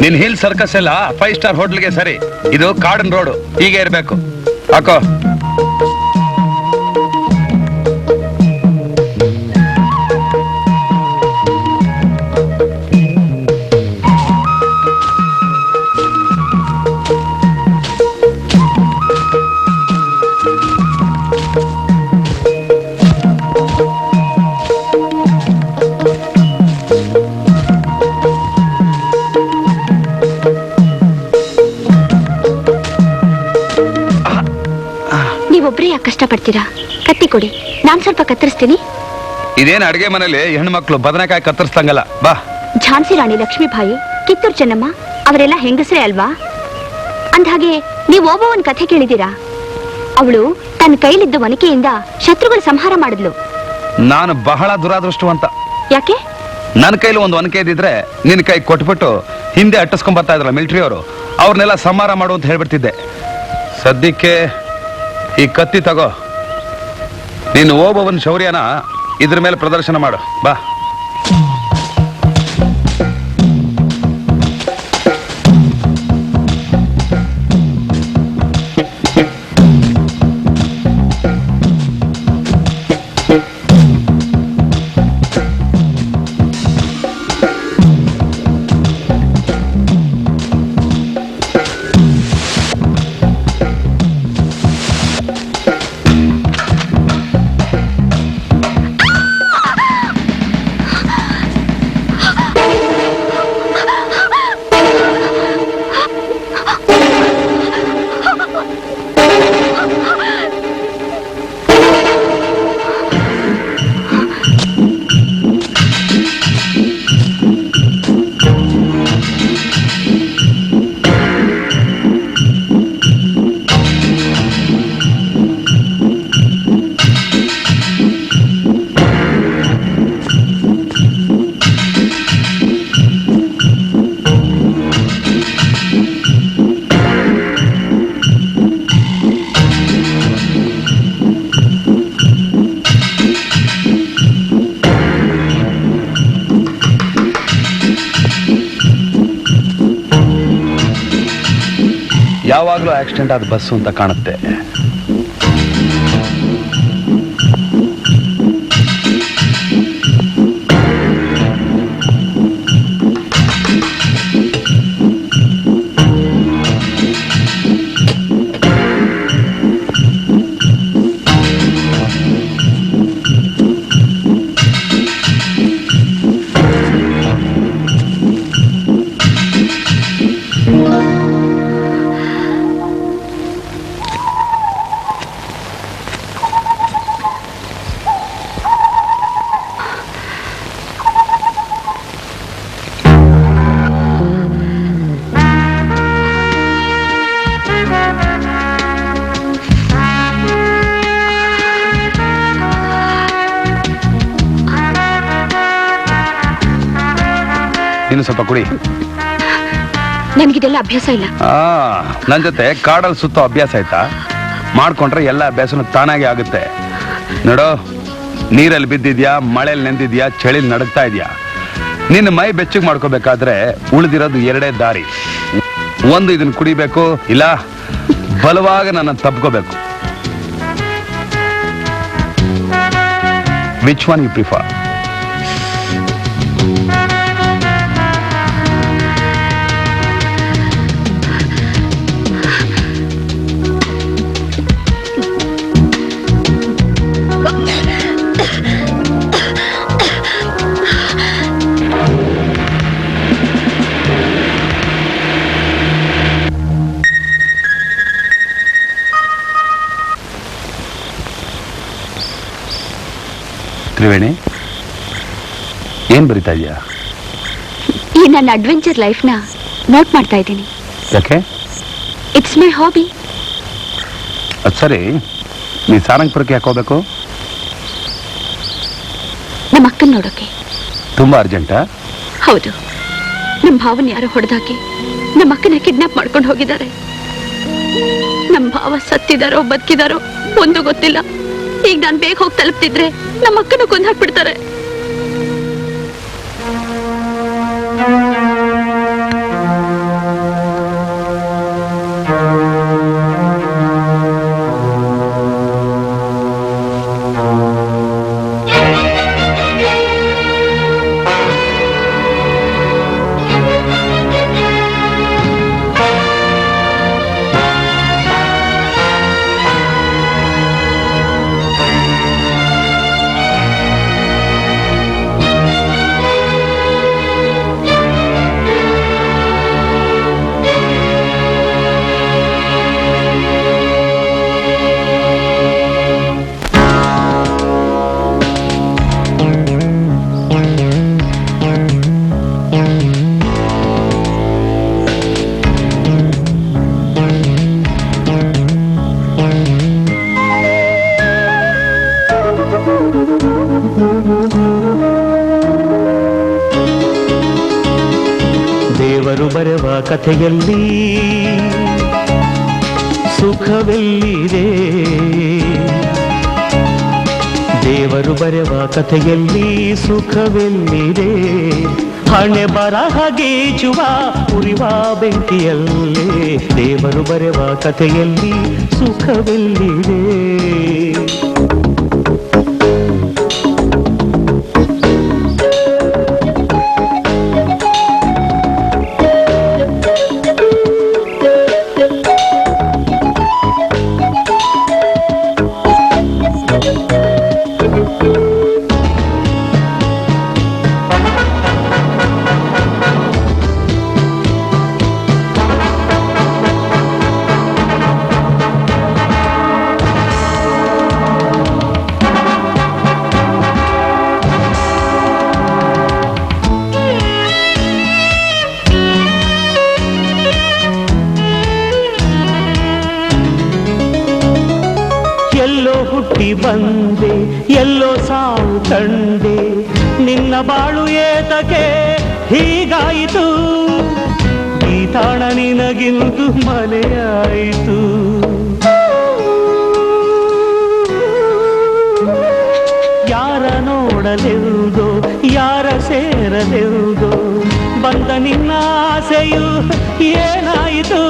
Speaker 3: ನಿನ್ ಹಿಲ್ ಸರ್ಕಸ್ ಎಲ್ಲ 5 ಸ್ಟಾರ್ ಹೋಟ್ಲ್ಗೆ ಸರಿ. ಇದು ಕಾಡನ್ ರೋಡ್, ಹೀಗೆ ಇರ್ಬೇಕು. ಹಾಕೋ.
Speaker 2: ನೀವೊಬ್ರೇ ಯಾಕೆ ಕಷ್ಟಪಡ್ತೀರಾ? ಕತ್ತಿ ಕೊಡಿ, ನಾನ್ ಸ್ವಲ್ಪ ಕತ್ತರಿಸ್ತೀನಿ.
Speaker 3: ಇದೇನ್ ಅಡಿಗೆ ಮನೇಲಿ ಹೆಣ್ಮಕ್ಳು ಬದನೆಕಾಯಿ ಕತ್ತರಿಸ್ತಂಗಲ್ಲ. ಬಾ.
Speaker 2: ಝಾನ್ಸಿ ರಾಣಿ ಲಕ್ಷ್ಮೀಬಾಯಿ, ಕಿತ್ತೂರು ಚೆನ್ನಮ್ಮ ಅವರೆಲ್ಲ ಹೆಂಗಸರೇ ಅಲ್ವಾ? ಅಂದ್ಹಾಗೆ ನೀವು ಓಬವ್ವನ ಕಥೆ ಕೇಳಿದೀರಾ? ಅವಳು ತನ್ನ ಕೈಲಿದ್ದ ಒನಕೆಯಿಂದ ಶತ್ರುಗಳ ಸಂಹಾರ ಮಾಡಿದ್ಲು.
Speaker 3: ನಾನು ಬಹಳ ದುರಾದೃಷ್ಟವಂತ.
Speaker 2: ಯಾಕೆ?
Speaker 3: ನನ್ನ ಕೈಲಿ ಒಂದು ಒನಕೆ ಇದ್ದಿದ್ರೆ ನಿನ್ನ ಕೈ ಕೊಟ್ಬಿಟ್ಟು ಹಿಂದೆ ಅಟ್ಟಿಸ್ಕೊಂಡ್ ಬರ್ತಾ ಇದ್ರಲ್ಲ ಮಿಲಿಟರಿ ಅವರು, ಅವ್ರನ್ನೆಲ್ಲ ಸಂಹಾರ ಮಾಡು ಅಂತ ಹೇಳ್ಬಿಡ್ತಿದ್ದೆ. ಸದ್ಯಕ್ಕೆ ಈ ಕತ್ತಿ ತಗೋ. ನೀನು ಓಬವ್ವನ ಶೌರ್ಯನ ಇದ್ರ ಮೇಲೆ ಪ್ರದರ್ಶನ ಮಾಡು. ಬಾ. ಯಾವಾಗಲೂ ಆಕ್ಸಿಡೆಂಟ್ ಆದ ಬಸ್ಸು ಅಂತ ಕಾಣುತ್ತೆ. ಇನ್ನು ಸ್ವಲ್ಪ ಕುಡಿ.
Speaker 2: ನನಗಿದೆಲ್ಲ ಅಭ್ಯಾಸ ಇಲ್ಲ.
Speaker 3: ನನ್ನ ಜೊತೆ ಕಾಡಲ್ಲಿ ಸುತ್ತೋ ಅಭ್ಯಾಸ ಆಯ್ತಾ? ಮಾಡ್ಕೊಂಡ್ರೆ ಎಲ್ಲ ಅಭ್ಯಾಸನೂ ತಾನಾಗೆ ಆಗುತ್ತೆ. ನೋಡೋ, ನೀರಲ್ಲಿ ಬಿದ್ದಿದ್ಯಾ, ಮಳೆಯಲ್ಲಿ ನೆಂದಿದ್ಯಾ, ಚಳಿಲಿ ನಡುಗ್ತಾ ಇದೆಯಾ, ನಿನ್ನ ಮೈ ಬೆಚ್ಚಗೆ ಮಾಡ್ಕೋಬೇಕಾದ್ರೆ ಉಳಿದಿರೋದು ಎರಡೇ ದಾರಿ. ಒಂದು ಇದನ್ನ ಕುಡಿಬೇಕು, ಇಲ್ಲ ಬಲವಾಗ ನನ್ನ ತಪ್ಕೋಬೇಕು. Which one you prefer? Triveni, ಏನ್ ಬರಿತಾ ಇದೀಯಾ?
Speaker 2: ಈ ನನ್ನ ಅಡ್ವೆಂಚರ್ ಲೈಫ್ನ ನೋಟ್ ಮಾಡ್ತಾ ಇದ್ದೀನಿ.
Speaker 3: ಯಾಕೆ?
Speaker 2: It's my hobby.
Speaker 3: ಅದು ಸರಿ, ನೀ ಸಾರಂಗಪುರಕ್ಕೆ ಯಾಕೆ ಹೋಗ್ಬೇಕು?
Speaker 2: ನಮ್ಮ ಅಕ್ಕನ ನೋಡೋಕೆ.
Speaker 3: ತುಂಬಾ ಅರ್ಜೆಂಟಾ?
Speaker 2: ಹೌದು, ನಮ್ಮ ಭಾವನ ಯಾರೋ ಹೊಡೆದಾಕಿ ನಮ್ಮ ಅಕ್ಕನ ಕಿಡ್ನಾಪ್ ಮಾಡ್ಕೊಂಡು ಹೋಗಿದ್ದಾರೆ. ನಮ್ಮ ಭಾವ ಸತ್ತಿದಾರೋ ಬದುಕಿದಾರೋ ಒಂದು ಗೊತ್ತಿಲ್ಲ. ಈಗ ನಾನು ಬೇಗ ಹೋಗಿ ತಲುಪ್ತಿದ್ರೆ ನಮ್ಮ ಅಕ್ಕನ ಕೊಂದು ಹಾಕ್ಬಿಡ್ತಾರೆ.
Speaker 7: ದೇವರು ಬರೆವ ಕಥೆಯಲ್ಲಿ ಸುಖವೆಲ್ಲಿದೆ, ದೇವರು ಬರೆವ ಕಥೆಯಲ್ಲಿ ಸುಖವೆಲ್ಲಿದೆ. ಹಣೆ ಬರಹ ಗೀಚುವ ಉರಿವ ಬೆಂಕಿಯಲ್ಲೇ ದೇವರು ಬರೆವ ಕಥೆಯಲ್ಲಿ ಸುಖವೆಲ್ಲಿದೆ. ಎಲ್ಲೋ ಹುಟ್ಟಿ ಬಂದೆ, ಎಲ್ಲೋ ಸಾವು ಕಂಡೆ, ನಿನ್ನ ಬಾಳು ಏತಕ್ಕೆ ಹೀಗಾಯಿತು, ಈ ತಾಣ ನಿನಗಿಂದು ಮನೆಯಾಯಿತು. ಯಾರ ನೋಡಲೆಂದೋ ಯಾರ ಸೇರಲೆಂದೋ ಬಂದ ನಿನ್ನ ಆಸೆಯು ಏನಾಯಿತು,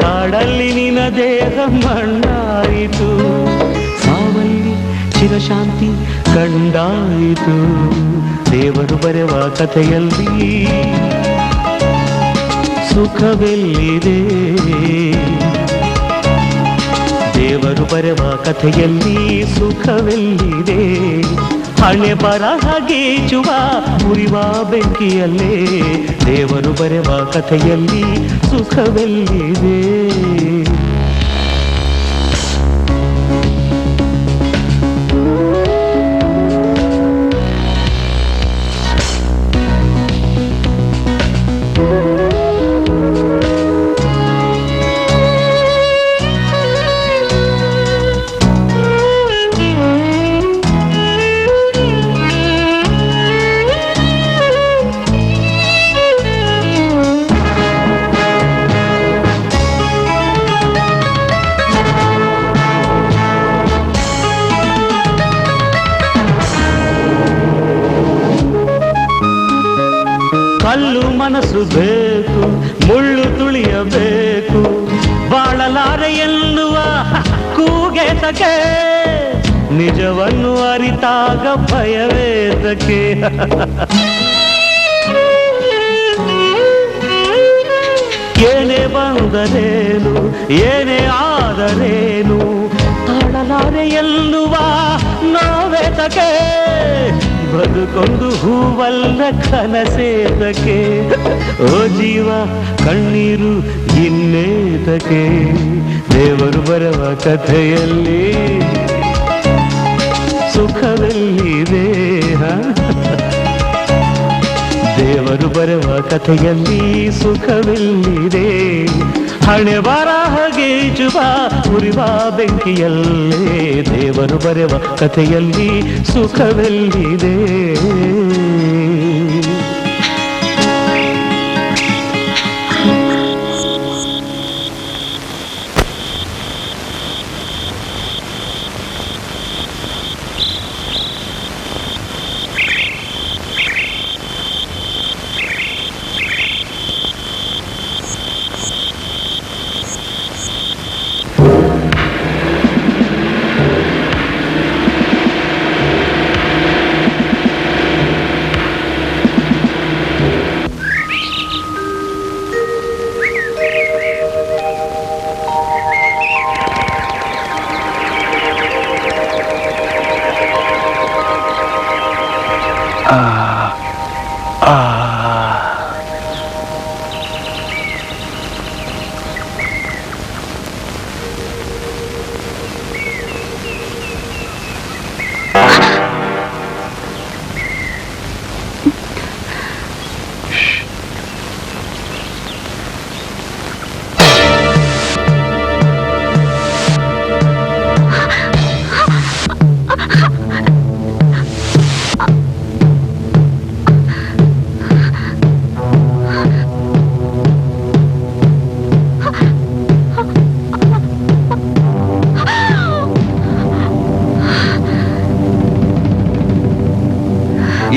Speaker 7: ಕಾಡಲ್ಲಿ ನಿನ್ನ ದೇಹ ಮಣ್ಣಾಯಿತು, ಸಾವಲ್ಲಿ ಚಿರಶಾಂತಿ ಕಂಡಾಯಿತು. ದೇವರು ಬರೆವ ಕಥೆಯಲ್ಲಿ ಸುಖವೆಲ್ಲಿದೆ, ದೇವರು ಬರೆವ ಕಥೆಯಲ್ಲಿ ಸುಖವೆಲ್ಲಿದೆ. ಹಣೆ ಬರಹ ಗೀಚುವ ಉರಿವ ಬೆಂಕಿಯಲ್ಲೇ ದೇವರು ಬರೆವ ಕಥೆಯಲ್ಲಿ ಸುಖವೆಲ್ಲಿದೆ. ಕಲ್ಲು ಮನಸ್ಸು ಬೇಕು, ಮುಳ್ಳು ತುಳಿಯಬೇಕು, ಬಾಳಲಾರೆ ಎನ್ನುವ ಕೂಗೆತಕ್ಕೆ ನಿಜವನ್ನು ಅರಿತಾಗ ಭಯವೇದಕ್ಕೆ. ಏನೇ ಬಂದರೇನು ಏನೇ ಆದರೇನು ತಾಳಲಾರೆ ಎನ್ನುವ ನೋವೇತಕ್ಕೆ. ಬದುಕೊಂದು ಹೂವಲ್ಲ ಕನಸೇತಕ್ಕೆ. ಓ ಜೀವ ಕಣ್ಣೀರು ಇನ್ನೇತಕ್ಕೆ. ದೇವರು ಬರುವ ಕಥೆಯಲ್ಲಿ ಸುಖವೆಲ್ಲಿದೆ. ದೇವರು ಬರುವ ಕಥೆಯಲ್ಲಿ ಸುಖವೆಲ್ಲಿದೆ. ಹಣೆ ಬರಹ ಗೀಚುವ ಉರಿವ ಬೆಂಕಿಯಲ್ಲೇ. ದೇವರು ಬರುವ ಕಥೆಯಲ್ಲಿ ಸುಖವೆಲ್ಲಿದೆ.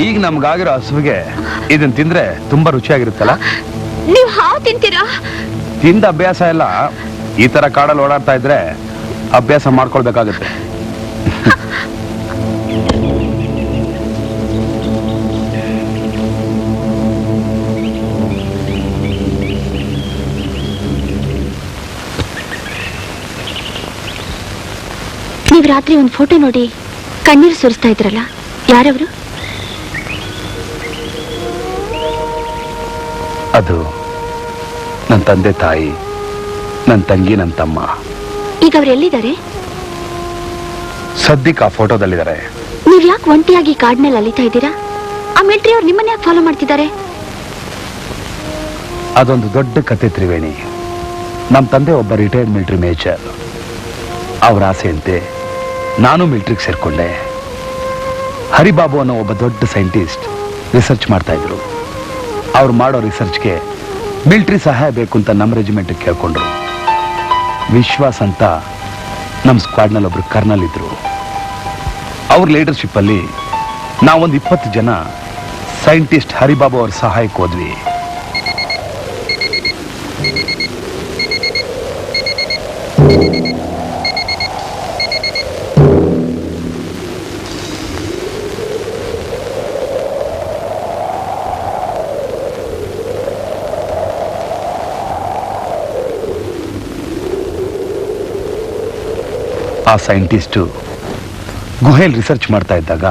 Speaker 3: ಈಗ ನಮ್ಗಾಗಿರೋ ಹಸುವಿಗೆ ಇದನ್ನ ತಿಂದ್ರೆ ತುಂಬಾ ರುಚಿಯಾಗಿರುತ್ತಲ್ಲ.
Speaker 2: ನೀವು ಹಾವು ತಿಂತೀರಾ?
Speaker 3: ತಿಂದ ಅಭ್ಯಾಸ ಎಲ್ಲ ಈ ತರ ಕಾಡಲ್ಲಿ ಓಡಾಡ್ತಾ ಇದ್ರೆ ಅಭ್ಯಾಸ ಮಾಡ್ಕೊಳ್ಬೇಕಾಗುತ್ತೆ.
Speaker 2: ನೀವು ರಾತ್ರಿ ಒಂದು ಫೋಟೋ ನೋಡಿ ಕಣ್ಣೀರು ಸುರಿಸ್ತಾ ಇದ್ರಲ್ಲ, ಯಾರವರು?
Speaker 3: ಅದು ನನ್ನ ತಂದೆ ತಾಯಿ, ನನ್ನ ತಂಗಿ, ನನ್ನ ತಮ್ಮ.
Speaker 2: ಈಗ ಅವ್ರು ಎಲ್ಲಿದ್ದಾರೆ?
Speaker 3: ಸದ್ಯಕ್ಕೆ ಆ ಫೋಟೋದಲ್ಲಿದ್ದಾರೆ.
Speaker 2: ನೀವ್ ಯಾಕೆ ಒಂಟಿಯಾಗಿ ಕಾಡ್ನಲ್ಲಿ ಅಲಿತಾ ಇದ್ದೀರಾ? ಆ ಮಿಲಿಟರಿ ಅವ್ರು ನಿಮ್ಮನ್ನ ಯಾಕೆ ಫಾಲೋ ಮಾಡ್ತಿದ್ದಾರೆ?
Speaker 3: ಅದೊಂದು ದೊಡ್ಡ ಕತೆ ತ್ರಿವೇಣಿ. ನಮ್ಮ ತಂದೆ ಒಬ್ಬ ರಿಟೈರ್ಡ್ ಮಿಲಿಟರಿ ಮೇಜರ್. ಅವ್ರ ಆಸೆಯಂತೆ ನಾನು ಮಿಲಿಟರಿಗೆ ಸೇರ್ಕೊಂಡೆ. ಹರಿಬಾಬು ಅನ್ನೋ ಒಬ್ಬ ದೊಡ್ಡ ಸೈಂಟಿಸ್ಟ್ ರಿಸರ್ಚ್ ಮಾಡ್ತಾ ಇದ್ರು. ಅವ್ರು ಮಾಡೋ ರಿಸರ್ಚ್ಗೆ ಮಿಲಿಟರಿ ಸಹಾಯ ಬೇಕು ಅಂತ ನಮ್ಮ ರೆಜಿಮೆಂಟ್ಗೆ ಕೇಳ್ಕೊಂಡ್ರು. ವಿಶ್ವಾಸ್ ಅಂತ ನಮ್ಮ ಸ್ಕ್ವಾಡ್ನಲ್ಲಿ ಒಬ್ರು ಕರ್ನಲ್ ಇದ್ರು. ಅವ್ರ ಲೀಡರ್ಶಿಪ್ಪಲ್ಲಿ ನಾವೊಂದು 20 ಜನ ಸೈಂಟಿಸ್ಟ್ ಹರಿಬಾಬು ಅವ್ರ ಸಹಾಯಕ್ಕೆ ಹೋದ್ವಿ. ಆ ಸೈಂಟಿಸ್ಟು ಗುಹೆಯಲ್ಲಿ ರಿಸರ್ಚ್ ಮಾಡ್ತಾ ಇದ್ದಾಗ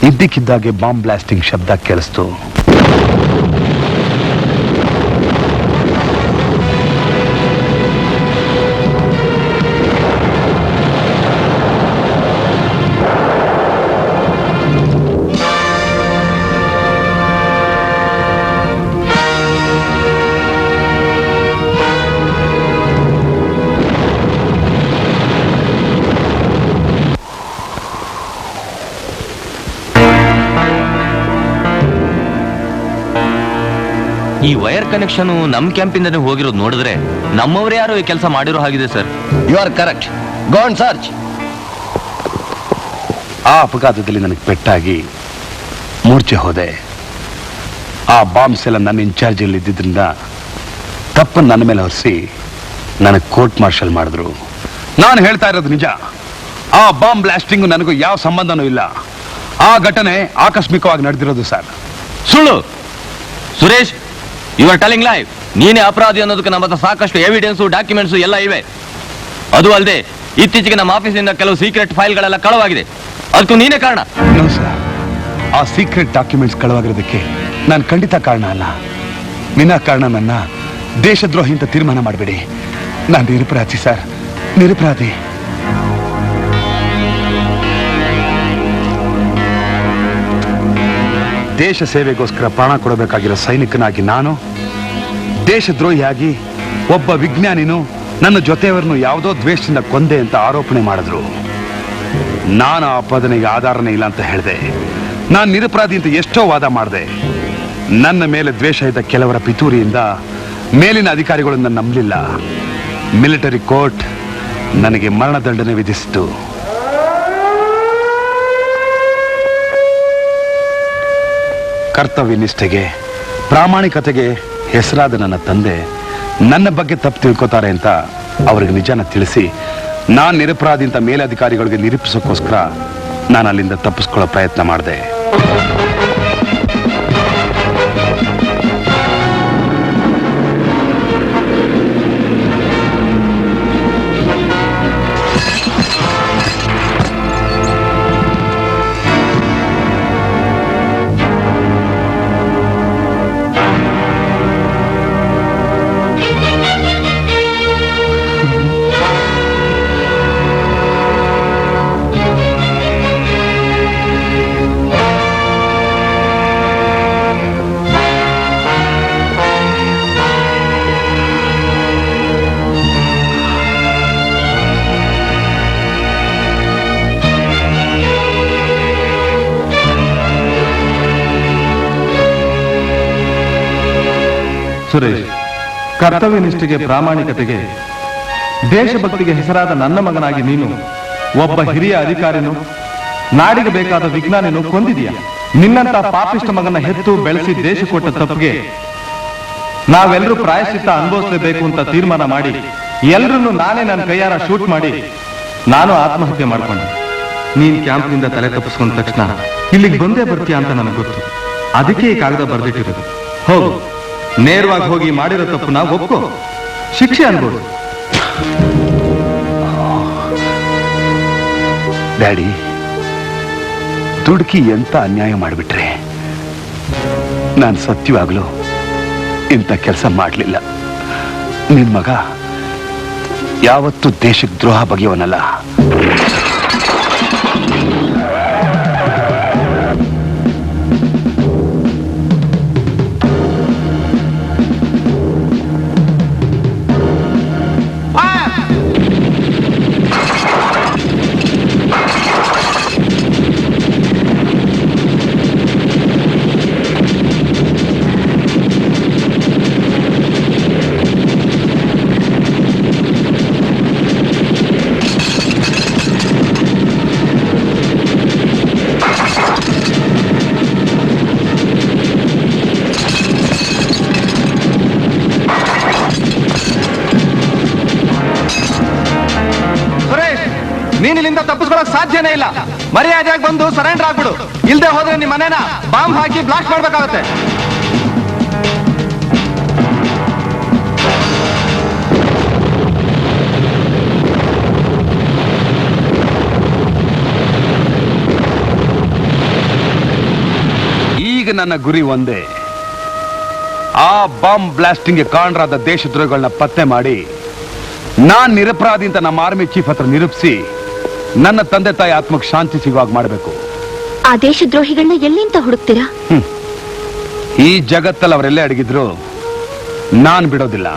Speaker 3: ಇದ್ದಕ್ಕಿದ್ದಾಗೆ ಬಾಂಬ್ ಬ್ಲಾಸ್ಟಿಂಗ್ ಶಬ್ದ ಕೇಳಿಸ್ತು.
Speaker 6: ಈ ವೈರ್ ಕನೆಕ್ಷನ್ ನಮ್ ಕ್ಯಾಂಪಿಂದನೇ ಹೋಗಿರೋದು ನೋಡಿದ್ರೆ ನಮ್ಮವರೇ ಯಾರು ಈ ಕೆಲಸ ಮಾಡಿರೋ ಹಾಗಿದೆ sir.
Speaker 5: You are correct. Go on search.
Speaker 3: ಆ ಅಪಘಾತದಲ್ಲಿ ನನಗೆ ಪೆಟ್ಟಾಗಿ ಮೂರ್ಛೆ ಹೋದೆ. ಆ ಬಾಂಬ್ಸ್ ಎಲ್ಲ ನನ್ನ ಇನ್ಚಾರ್ಜಲ್ಲಿ ಇದ್ದಿದ್ರಿಂದ ತಪ್ಪನ್ನು ನನ್ನ ಮೇಲೆ ಹೊರಿಸಿ ನನಗೆ ಕೋರ್ಟ್ ಮಾರ್ಷಲ್ ಮಾಡಿದ್ರು. ನಾನು ಹೇಳ್ತಾ ಇರೋದು ನಿಜ. ಆ ಬಾಂಬ್ ಬ್ಲಾಸ್ಟಿಂಗ್ ನನಗೂ ಯಾವ ಸಂಬಂಧನೂ ಇಲ್ಲ. ಆ ಘಟನೆ ಆಕಸ್ಮಿಕವಾಗಿ ನಡೆದಿರೋದು ಸರ್.
Speaker 6: ಸುಳ್ಳು. Suresh, you are telling live. ನೀನೇ ಅಪರಾಧಿ ಅನ್ನೋದಕ್ಕೆ ನಮ್ಮ ಹತ್ರ ಸಾಕಷ್ಟು ಎವಿಡೆನ್ಸು, ಡಾಕ್ಯುಮೆಂಟ್ಸು ಎಲ್ಲ ಇವೆ. ಅದು ಅಲ್ಲದೆ ಇತ್ತೀಚೆಗೆ ನಮ್ಮ ಆಫೀಸಿಂದ ಕೆಲವು ಸೀಕ್ರೆಟ್ ಫೈಲ್ಗಳೆಲ್ಲ ಕಳವಾಗಿದೆ. ಅದಕ್ಕೂ ನೀನೇ ಕಾರಣ.
Speaker 3: ನೋ ಸರ್, ಆ ಸೀಕ್ರೆಟ್ ಡಾಕ್ಯುಮೆಂಟ್ಸ್ ಕಳವಾಗಿರೋದಕ್ಕೆ ನಾನು ಖಂಡಿತ ಕಾರಣ ಅಲ್ಲ. ವಿನಾಕಾರಣ ನನ್ನ ದೇಶದ್ರೋಹಿ ಅಂತ ತೀರ್ಮಾನ ಮಾಡಬೇಡಿ. ನಾನು ನಿರಪರಾಧಿ ಸರ್, ನಿರಪರಾಧಿ. ದೇಶ ಸೇವೆಗೋಸ್ಕರ ಪ್ರಾಣ ಕೊಡಬೇಕಾಗಿರೋ ಸೈನಿಕನಾಗಿ ನಾನು, ದೇಶದ್ರೋಹಿಯಾಗಿ ಒಬ್ಬ ವಿಜ್ಞಾನಿನೂ ನನ್ನ ಜೊತೆಯವರನ್ನು ಯಾವುದೋ ದ್ವೇಷದಿಂದ ಕೊಂದೆ ಅಂತ ಆರೋಪಣೆ ಮಾಡಿದ್ರು. ನಾನು ಆ ಆಪಾದನೆಗೆ ಆಧಾರನೇ ಇಲ್ಲ ಅಂತ ಹೇಳಿದೆ. ನಾನು ನಿರಪರಾಧಿ ಅಂತ ಎಷ್ಟೋ ವಾದ ಮಾಡಿದೆ. ನನ್ನ ಮೇಲೆ ದ್ವೇಷ ಇದ್ದ ಕೆಲವರ ಪಿತೂರಿಯಿಂದ ಮೇಲಿನ ಅಧಿಕಾರಿಗಳು ನನ್ನ ನಂಬಲಿಲ್ಲ. ಮಿಲಿಟರಿ ಕೋರ್ಟ್ ನನಗೆ ಮರಣದಂಡನೆ ವಿಧಿಸಿತು. ಕರ್ತವ್ಯ ನಿಷ್ಠೆಗೆ, ಪ್ರಾಮಾಣಿಕತೆಗೆ ಹೆಸರಾದ ನನ್ನ ತಂದೆ ನನ್ನ ಬಗ್ಗೆ ತಪ್ಪು ತಿಳ್ಕೊತಾರೆ ಅಂತ ಅವ್ರಿಗೆ ನಿಜಾನ ತಿಳಿಸಿ, ನಾನು ನಿರಪರಾಧಿ ಅಂತ ಮೇಲಧಿಕಾರಿಗಳಿಗೆ ನಿರೂಪಿಸೋಕ್ಕೋಸ್ಕರ ನಾನು ಅಲ್ಲಿಂದ ತಪ್ಪಿಸ್ಕೊಳ್ಳೋ ಪ್ರಯತ್ನ ಮಾಡಿದೆ.
Speaker 9: ಸುರೇಶ್, ಕರ್ತವ್ಯ ನಿಷ್ಠೆಗೆ, ಪ್ರಾಮಾಣಿಕತೆಗೆ, ದೇಶಭಕ್ತಿಗೆ ಹೆಸರಾದ ನನ್ನ ಮಗನಾಗಿ ನೀನು ಒಬ್ಬ ಹಿರಿಯ ಅಧಿಕಾರಿನು, ನಾಡಿಗೆ ಬೇಕಾದ ವಿಜ್ಞಾನಿನು ಕೊಂದಿದೀಯ. ನಿನ್ನಂತ ಪಾಪಿಷ್ಟ ಮಗನ ಹೆತ್ತು ಬೆಳೆಸಿ ದೇಶ ಕೊಟ್ಟ ತಪ್ಪಿಗೆ ನಾವೆಲ್ಲರೂ ಪ್ರಾಯಶ್ಚಿತ್ತ ಅನುಭವಿಸಲೇಬೇಕು ಅಂತ ತೀರ್ಮಾನ ಮಾಡಿ ಎಲ್ರನ್ನೂ ನಾನೇ ನನ್ನ ಕೈಯಾರ ಶೂಟ್ ಮಾಡಿ ನಾನು ಆತ್ಮಹತ್ಯೆ ಮಾಡ್ಕೊಂಡೆ. ನೀನ್ ಕ್ಯಾಂಪ್ನಿಂದ ತಲೆ ತಪ್ಪಿಸ್ಕೊಂಡ ತಕ್ಷಣ ಇಲ್ಲಿಗೆ ಬಂದೇ ಬರ್ತೀಯ ಅಂತ ನನಗೆ ಗೊತ್ತು. ಅದಕ್ಕೆ ಈ ಕಾಗದ ಬರೆದಿಟ್ಟಿರೋದು. ಹೌದು, ನೇರವಾಗಿ ಹೋಗಿ ಮಾಡಿರೋ ತಪ್ಪು ನಾವು ಒಪ್ಕೋ, ಶಿಕ್ಷೆ ಅನ್ಬೋದು.
Speaker 3: ಡ್ಯಾಡಿ, ದುಡುಕಿ ಎಂತ ಅನ್ಯಾಯ ಮಾಡಿಬಿಟ್ರೆ. ನಾನು ಸತ್ಯವಾಗ್ಲೂ ಇಂಥ ಕೆಲಸ ಮಾಡಲಿಲ್ಲ. ನಿನ್ ಮಗ ಯಾವತ್ತೂ ದೇಶಕ್ಕೆ ದ್ರೋಹ ಬಗೆಯವನಲ್ಲ.
Speaker 9: ನೀನ್ ಇಲ್ಲಿಂದ ತಪ್ಪಿಸ್ಕೊಳಕ್ ಸಾಧ್ಯನೇ ಇಲ್ಲ. ಮರ್ಯಾದೆಯಾಗಿ ಬಂದು ಸರೆಂಡರ್ ಆಗ್ಬಿಡು. ಇಲ್ದೆ ಹೋದ್ರೆ ನಿಮ್ಮ ಮನೇನ ಬಾಂಬ್ ಹಾಕಿ ಬ್ಲಾಸ್ಟ್ ಮಾಡ್ಬೇಕಾಗತ್ತೆ.
Speaker 3: ಈಗ ನನ್ನ ಗುರಿ ಒಂದೇ. ಆ ಬಾಂಬ್ ಬ್ಲಾಸ್ಟಿಂಗ್ಗೆ ಕಾರಣರಾದ ದೇಶದ್ರೋಹಿಗಳನ್ನ ಪತ್ತೆ ಮಾಡಿ ನಾನ್ ನಿರಪರಾಧಿ ಅಂತ ನಮ್ಮ ಆರ್ಮಿ ಚೀಫ್ ಹತ್ರ ನಿರೂಪಿಸಿ ನನ್ನ ತಂದೆ ತಾಯಿ ಆತ್ಮಕ್ಕೆ ಶಾಂತಿ ಸಿಗುವಾಗ ಮಾಡಬೇಕು.
Speaker 2: ಆ ದೇಶದ್ರೋಹಿಗಳನ್ನ ಎಲ್ಲಿಂದ ಹುಡುಕ್ತೀರಾ?
Speaker 3: ಈ ಜಗತ್ತಲ್ಲಿ ಅವರೆಲ್ಲೇ ಅಡಗಿದ್ರು ನಾನ್ ಬಿಡೋದಿಲ್ಲ.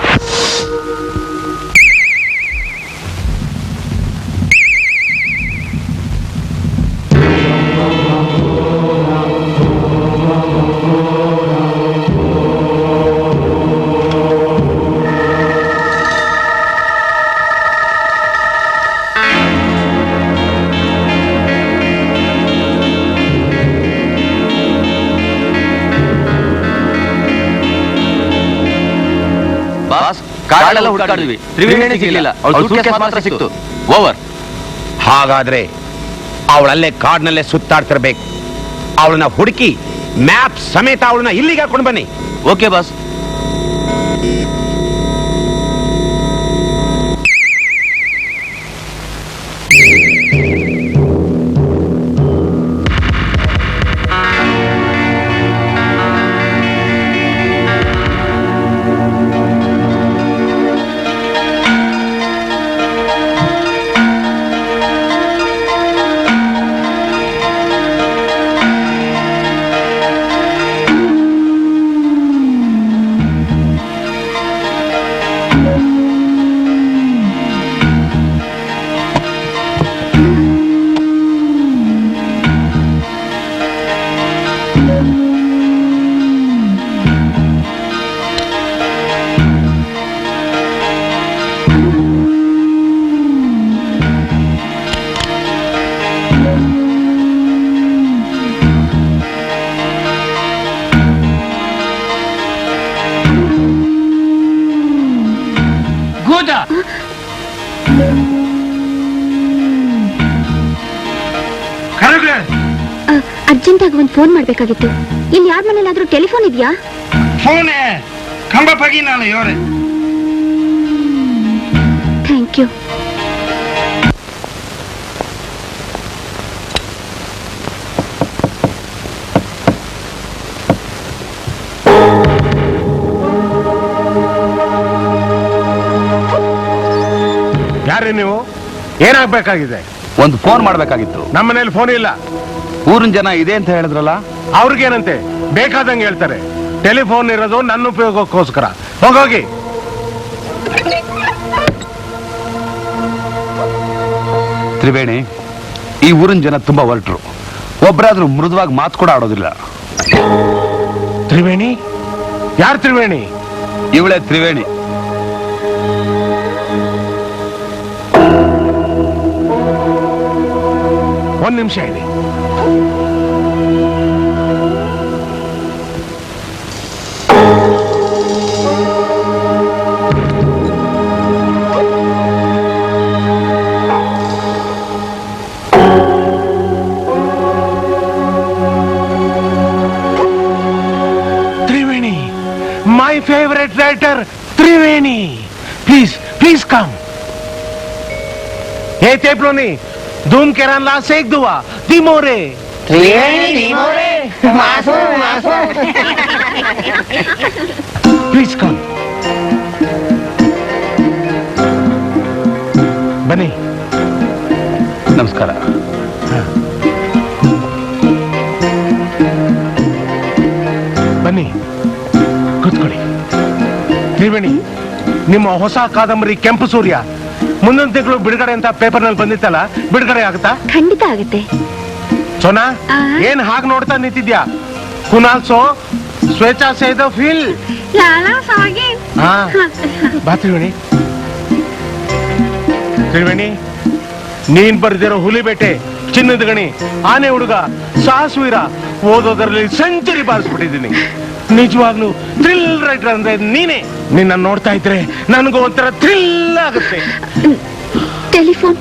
Speaker 6: ಕಾಡೆಲ್ಲ ಹುಡುಕಾಡಿದ್ವಿ, ತ್ರಿವೇಣಿ ಸಿಗಲಿಲ್ಲ. ಅವಳ ಸೂಟ್ಕೇಸ್ ಮಾತ್ರ ಸಿಕ್ತು. ಓವರ್.
Speaker 8: ಹಾಗಾದ್ರೆ ಅವಳಲ್ಲೇ ಕಾಡ್ನಲ್ಲೇ ಸುತ್ತಾಡ್ತಿರ್ಬೇಕು. ಅವಳನ್ನ ಹುಡುಕಿ ಮ್ಯಾಪ್ ಸಮೇತ ಅವಳನ್ನ ಇಲ್ಲಿಗೆ ಹಾಕೊಂಡು ಬನ್ನಿ.
Speaker 6: Okay boss.
Speaker 10: ಅರ್ಜೆಂಟಾಗಿ ಒಂದು ಫೋನ್ ಮಾಡ್ಬೇಕಾಗಿತ್ತು. ಇಲ್ಲಿ ಯಾರ ಮನೇಲಾದ್ರೂ ಟೆಲಿಫೋನ್ ಇದೆಯಾ?
Speaker 11: ಫೋನೇ ಕಂಬ ಪಗಿ ನಾನು ಯೋರೆ.
Speaker 10: Thank you.
Speaker 8: ಯಾರೇ ನೀವು? ಏನಾಗ್ಬೇಕಾಗಿದೆ?
Speaker 3: ಒಂದು ಫೋನ್ ಮಾಡ್ಬೇಕಾಗಿತ್ತು.
Speaker 8: ನಮ್ಮನೇಲಿ ಫೋನ್ ಇಲ್ಲ.
Speaker 3: ಊರಿನ ಜನ ಇದೆ ಅಂತ ಹೇಳಿದ್ರಲ್ಲ.
Speaker 8: ಅವ್ರಿಗೇನಂತೆ ಬೇಕಾದಂಗೆ ಹೇಳ್ತಾರೆ. ಟೆಲಿಫೋನ್ ಇರೋದು ನನ್ನ ಉಪಯೋಗಕ್ಕೋಸ್ಕರ. ಹೋಗೋಗಿ.
Speaker 3: ತ್ರಿವೇಣಿ, ಈ ಊರಿನ ಜನ ತುಂಬಾ ಹೊರಟರು. ಒಬ್ಬರಾದ್ರೂ ಮೃದುವಾಗಿ ಮಾತು ಕೂಡ ಆಡೋದಿಲ್ಲ.
Speaker 8: ತ್ರಿವೇಣಿ? ಯಾರು ತ್ರಿವೇಣಿ?
Speaker 3: ಇವಳೇ ತ್ರಿವೇಣಿ.
Speaker 8: ಒಂದ್ ನಿಮಿಷ ಇದೆ. Triveni, my favourite writer Triveni. Please please come. हे तेपलोनी धूम केरानला सेक दुवा दिमोरे प्लीज कम. ಬನ್ನಿ.
Speaker 3: ನಮಸ್ಕಾರ.
Speaker 8: ಬನ್ನಿ ಕೂತ್ಕೊಳ್ಳಿ. ತ್ರಿವೇಣಿ, ನಿಮ್ಮ ಹೊಸ ಕಾದಂಬರಿ ಕೆಂಪು ಸೂರ್ಯ ಮುಂದಿನ ತಿಂಗಳು ಬಿಡುಗಡೆ ಅಂತ ಪೇಪರ್ ನಲ್ಲಿ ಬಂದಿತ್ತಲ್ಲ, ಬಿಡುಗಡೆ ಆಗುತ್ತಾ?
Speaker 10: ಖಂಡಿತ ಆಗುತ್ತೆ.
Speaker 8: ಸೋನಾ, ಏನ್ ಹಾಗೆ ನೋಡ್ತಾ ನಿಂತಿದ್ಯಾ? ಕುನಾಲ್ ಸೋ ಸ್ವೇಚ್ಛಾ ಸೇದ ಫೀಲ್. ಬಾ ತ್ರಿವೇಣಿ. ತ್ರಿವೇಣಿ, ನೀನ್ ಬರ್ದಿರೋ ಹುಲಿಬೇಟೆ, ಚಿನ್ನದ ಗಣಿ, ಆನೆ ಹುಡುಗ, ಸಾಹಸವೀರ ಓದೋದ್ರಲ್ಲಿ ಸೆಂಚುರಿ ಬಾರಿಸ್ಬಿಟ್ಟಿದ್ದೀನಿ. ನಿಜವಾಗ್ಲೂ ಥ್ರಿಲ್ ರೈಟರ್ ಅಂದ್ರೆ ನೀನೇ. ನಿನ್ನ ನೋಡ್ತಾ ಇದ್ರೆ ನನಗೂ ಒಂಥರ ಥ್ರಿಲ್ ಆಗುತ್ತೆ.
Speaker 10: ಟೆಲಿಫೋನ್.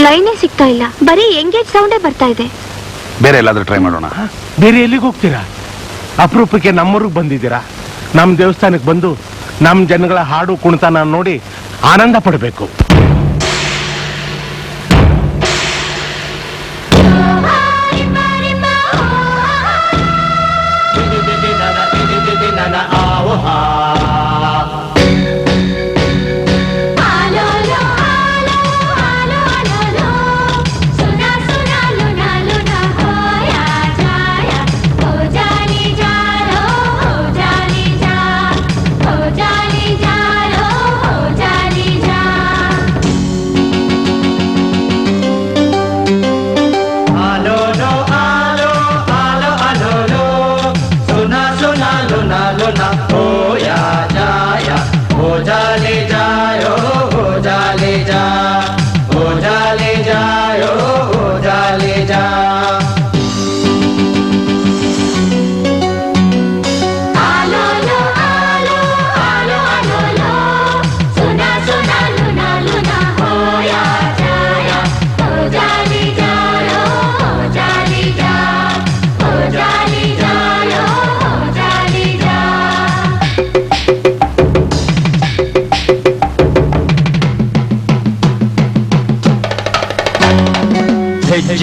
Speaker 10: ಲೈನೇ ಸಿಗ್ತಾ ಇಲ್ಲ, ಬರೀ ಎಂಗೇಜ್ ಸೌಂಡೇ ಬರ್ತಾ ಇದೆ.
Speaker 3: ಬೇರೆ ಎಲ್ಲಾದ್ರೂ ಟ್ರೈ ಮಾಡೋಣ.
Speaker 8: ಬೇರೆ ಎಲ್ಲಿಗೆ ಹೋಗ್ತೀರಾ? ಅಪರೂಪಕ್ಕೆ ನಮ್ಮೂರಿಗೆ ಬಂದಿದ್ದೀರಾ. ನಮ್ಮ ದೇವಸ್ಥಾನಕ್ಕೆ ಬಂದು ನಮ್ಮ ಜನಗಳ ಹಾಡು ಕುಣಿತನ ನೋಡಿ ಆನಂದ ಪಡಬೇಕು.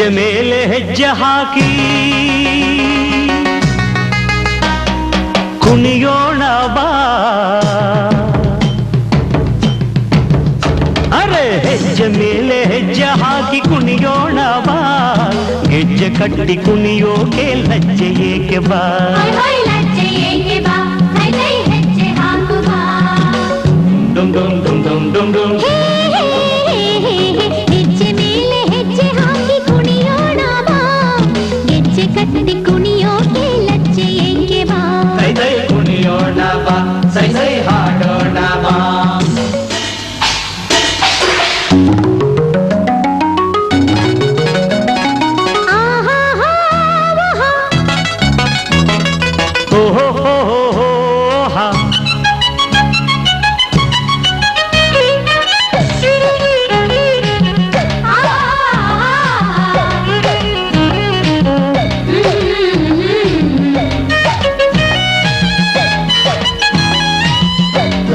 Speaker 7: ಹೆಜ್ಜೆ ಮೇಲೆ ಹೆಜ್ಜೆ ಹಾಕಿ ಕುಣಿಯೋಣ ಬಾ. ಅರೆ ಹೆಜ್ಜೆ ಮೇಲೆ ಹೆಜ್ಜೆ ಹಾಕಿ ಕುಣಿಯೋಣ ಬಾ, ಗೆಜ್ಜೆ ಕಟ್ಟಿ ಕುಣಿಯೋಕೆ ಲಜ್ಜೆ ಏಕೆ ಬಾ. ಡುಮ್ ಡುಮ್ ಡುಮ್ ಡುಮ್ ಡುಮ್ ಡುಮ್.
Speaker 10: ಹೆಜ್ಜೆ ಮೇಲೆ ಹೆಜ್ಜೆ ಹಾಕಿ ಕುಣಿಯೋಣ ಬಾ, ಗೆಜ್ಜೆ ಕಟ್ಟಿ ಕುಣಿಯೋಕೆ ಲಜ್ಜೆ ಏಕೆ ಬಾ.
Speaker 7: ಸೈ ಸೈ ಕುಣಿಯೋಣ ಬಾ, ಸೈ ಸೈ ಹಾಡೋಣ ಬಾ. ಓಹೋ ಹೋ ಹೋ ಹೋ ಹಾ.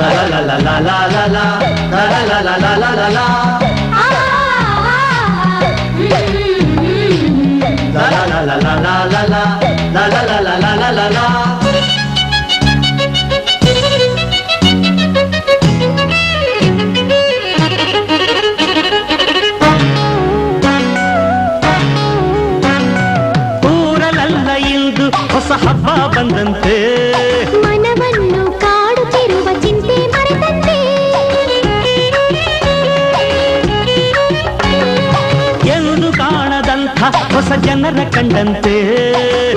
Speaker 7: La la la la la la la la la la la la la la. La la la la la la la la la la la la la la la la. ಊರಲೆಲ್ಲ ಇಂದು ಹೊಸ ಹಬ್ಬ ಬಂದಂತೆ,
Speaker 10: ಮನವನ್ನು ಕಾಡುತ್ತಿರುವ ಚಿಂತೆ ಮರೆತಂತೆ,
Speaker 7: ಎಂದು ಕಾಣದಂಥ ಹೊಸ ಜನರ ಕಂಡಂತೆ,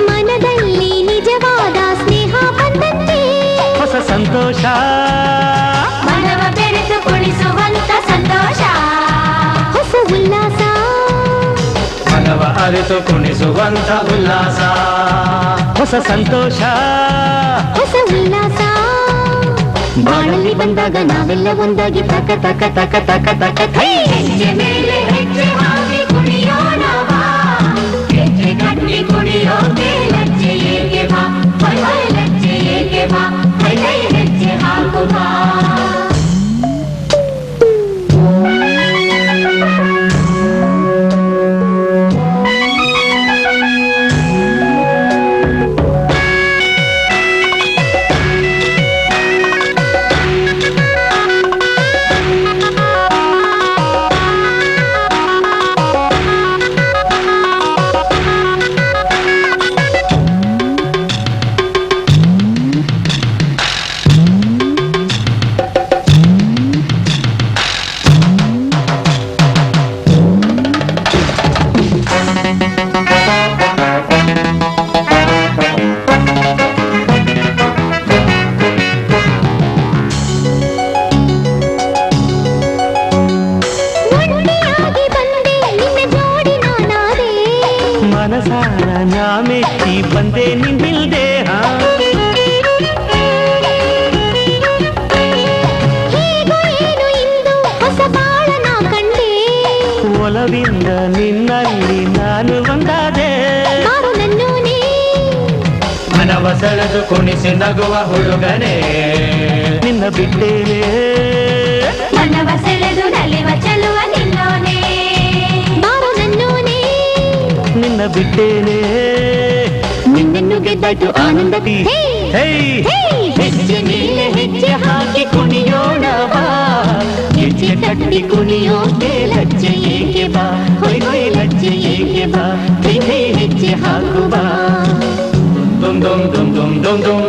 Speaker 10: ಮನದಲ್ಲಿ ನಿಜವಾದ ಸ್ನೇಹ ಬಂದಂತೆ,
Speaker 7: ಹೊಸ ಸಂತೋಷ
Speaker 10: ಮನವ ಬೆರೆತು ಕುಣಿಸುವಂತ ಸಂತೋಷ, ಹೊಸ ಉಲ್ಲಾಸ
Speaker 7: ಮನವ ಅರಿತು ಕುಣಿಸುವಂತ ಉಲ್ಲಾಸ, ಹೊಸ ಸಂತೋಷ
Speaker 10: ಹೊಸ ಉಲ್ಲಾಸ. ಬಾಳಲ್ಲಿ ಬಂದಾಗ ನಾವೆಲ್ಲ ಒಂದಾಗಿ ತಕ ತಕ ತಕ ತಕ ತಕ ಥೈ. ಹೆಜ್ಜೆ ಮೇಲೆ ಹೆಜ್ಜೆ ಹಾಕಿ ಕುಣಿಯೋಣ ಬಾ, ಹೆಜ್ಜೆ ಕಟ್ಟಿ ಕುಣಿಯೋಕೆ ಲಜ್ಜೆ ಏಕೆ ಬಾ. ಹೊಯ್ ಹೊಯ್ ಲಜ್ಜೆ ಏಕೆ ಬಾ, ಹೈ ಹೈ ಹೆಜ್ಜೆ ಹಾಕು ಬಾ. ಒಂಟಿಯಾಗಿ ಬಂದೆ ನಿನ್ನ ಜೋಡಿ ನಾನಾದೆ,
Speaker 7: ಮನಸಾರ ನಾ ಮೆಚ್ಚಿ ಬಂದೆ ನಿನ್ನಿಲ್ದೆ.
Speaker 10: ಹೀಗೂ ಏನು ಇಂದು ಹೊಸ ಬಾಳ ನಾ ಕಂಡೆ,
Speaker 7: ಒಲವಿಂದ ನಿನ್ನಲ್ಲಿ ನಾನು ಒಂದಾದೆ.
Speaker 10: ಮಾರು ನನ್ನೋನೇ
Speaker 7: ಮನವ ಸೆಳೆದು ಕುಣಿಸಿ ನಗುವ ಹುಡುಗನೇ, ನಿನ್ನ ಬಿಟ್ಟೇನೆ
Speaker 10: ಮನವ ಸೆಳೆದು ನಲಿವ ಚೆಲುವ ನಿನ್ನೋನೇ. ಮಾರು ನನ್ನೋನೇ
Speaker 7: ನಿನ್ನ ಬಿಟ್ಟೇನೆ, ನಿನ್ನನ್ನು ಗೆದ್ದಾಯ್ತು ಆನಂದದಿ. ಹೇ ಹೆಜ್ಜೆ ಮೇಲೆ ಹೆಜ್ಜೆ ಹಾಕಿ ಕುಣಿಯೋಣ ಬಾ, ಹೆಜ್ಜೆ ಕಟ್ಟಿ ಕುಣಿಯೋಕೆ ಲಜ್ಜೆ ಏಕೆ ಬಾ. ಹೊಯ್ ಹೊಯ್ ಲಜ್ಜೆ ಏಕೆ ಬಾ, ಹೇ ಹೇ ಹೆಜ್ಜೆ ಹಾಕು ಬಾ. ದುಮ್ ದುಮ್ ದುಮ್ ದುಮ್ ದುಮ್ ದುಮ್.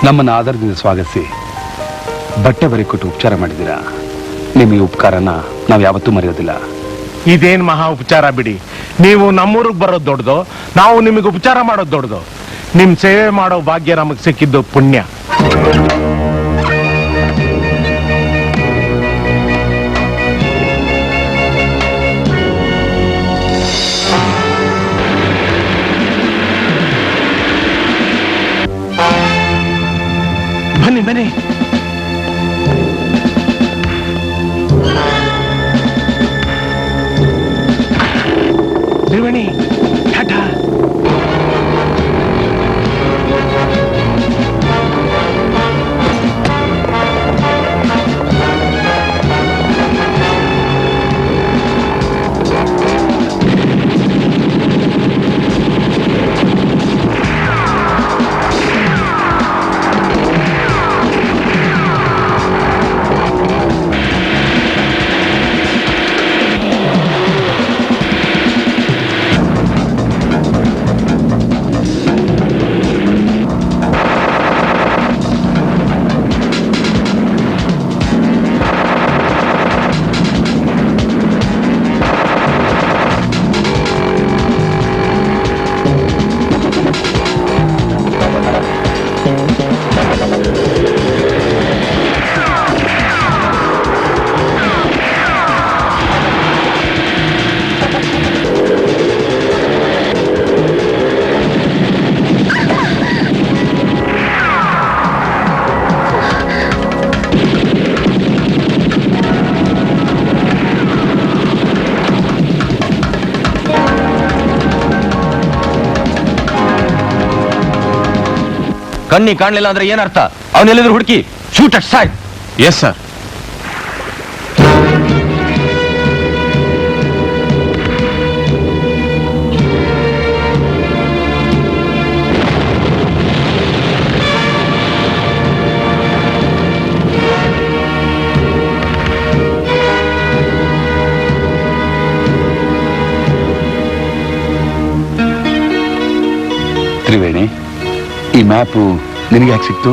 Speaker 3: ನಮ್ಮನ್ನು ಆಧಾರದಿಂದ ಸ್ವಾಗತಿಸಿ ಬಟ್ಟೆ ಬರಿ ಕೊಟ್ಟು ಉಪಚಾರ ಮಾಡಿದ್ದೀರಾ. ನಿಮ್ಮ ಈ ಉಪಕಾರನ ನಾವು ಯಾವತ್ತೂ ಮರೆಯೋದಿಲ್ಲ.
Speaker 8: ಇದೇನ್ ಮಹಾ ಉಪಚಾರ ಬಿಡಿ. ನೀವು ನಮ್ಮೂರಿಗೆ ಬರೋದು ದೊಡ್ಡದು, ನಾವು ನಿಮಗೆ ಉಪಚಾರ ಮಾಡೋದು ದೊಡ್ಡದು. ನಿಮ್ ಸೇವೆ ಮಾಡೋ ಭಾಗ್ಯ ನಮಗೆ ಸಿಕ್ಕಿದ್ದು ಪುಣ್ಯ. ತ್ರಿವೇಣಿ ಟಾಟಾ.
Speaker 6: ಕಣ್ಣಿ ಕಾಣಲಿಲ್ಲ ಅಂದ್ರೆ ಏನರ್ಥ? ಅವನೆಲ್ಲಿದ್ರು ಹುಡುಕಿ shoot at side.
Speaker 9: Yes sir.
Speaker 3: Triveni, ಈ ಮ್ಯಾಪು ನಿನಗೆ ಯಾಕೆ ಸಿಕ್ತು?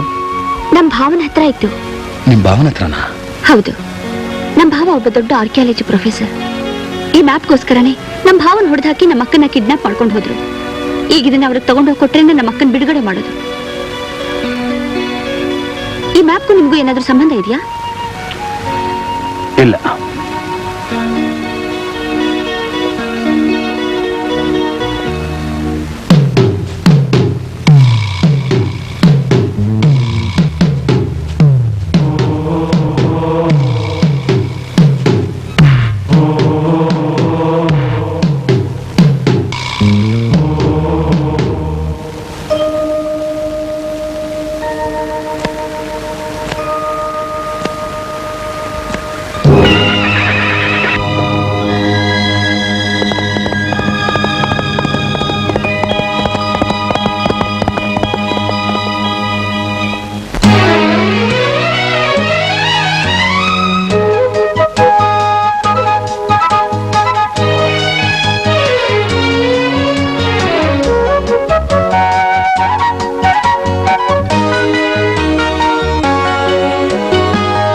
Speaker 10: ನಮ್ ಭಾವನ ಹತ್ರ ಇತ್ತು.
Speaker 3: ನಿಮ್ ಭಾವನ ಹತ್ರನಾ?
Speaker 10: ಹೌದು, ನಮ್ ಭಾವ ಒಬ್ಬ ದೊಡ್ಡ ಆರ್ಕಿಯಾಲಜಿ ಪ್ರೊಫೆಸರ್. ಈ ಮ್ಯಾಪ್ಗೋಸ್ಕರನೇ ನಮ್ ಭಾವನ ಹೊಡೆದಾಕಿ ನಮ್ಮ ಅಕ್ಕನ ಕಿಡ್ನಾಪ್ ಮಾಡ್ಕೊಂಡು ಹೋದ್ರು. ಈಗ ಇದನ್ನ ಅವ್ರಿಗೆ ತಗೊಂಡೋಗಿ ಕೊಟ್ರೇನೆ ನಮ್ಮ ಅಕ್ಕನ ಬಿಡುಗಡೆ ಮಾಡೋದು. ಈ ಮ್ಯಾಪ್ಗೂ ನಿಮ್ಗೂ ಏನಾದ್ರೂ ಸಂಬಂಧ ಇದೆಯಾ?
Speaker 3: ಇಲ್ಲ.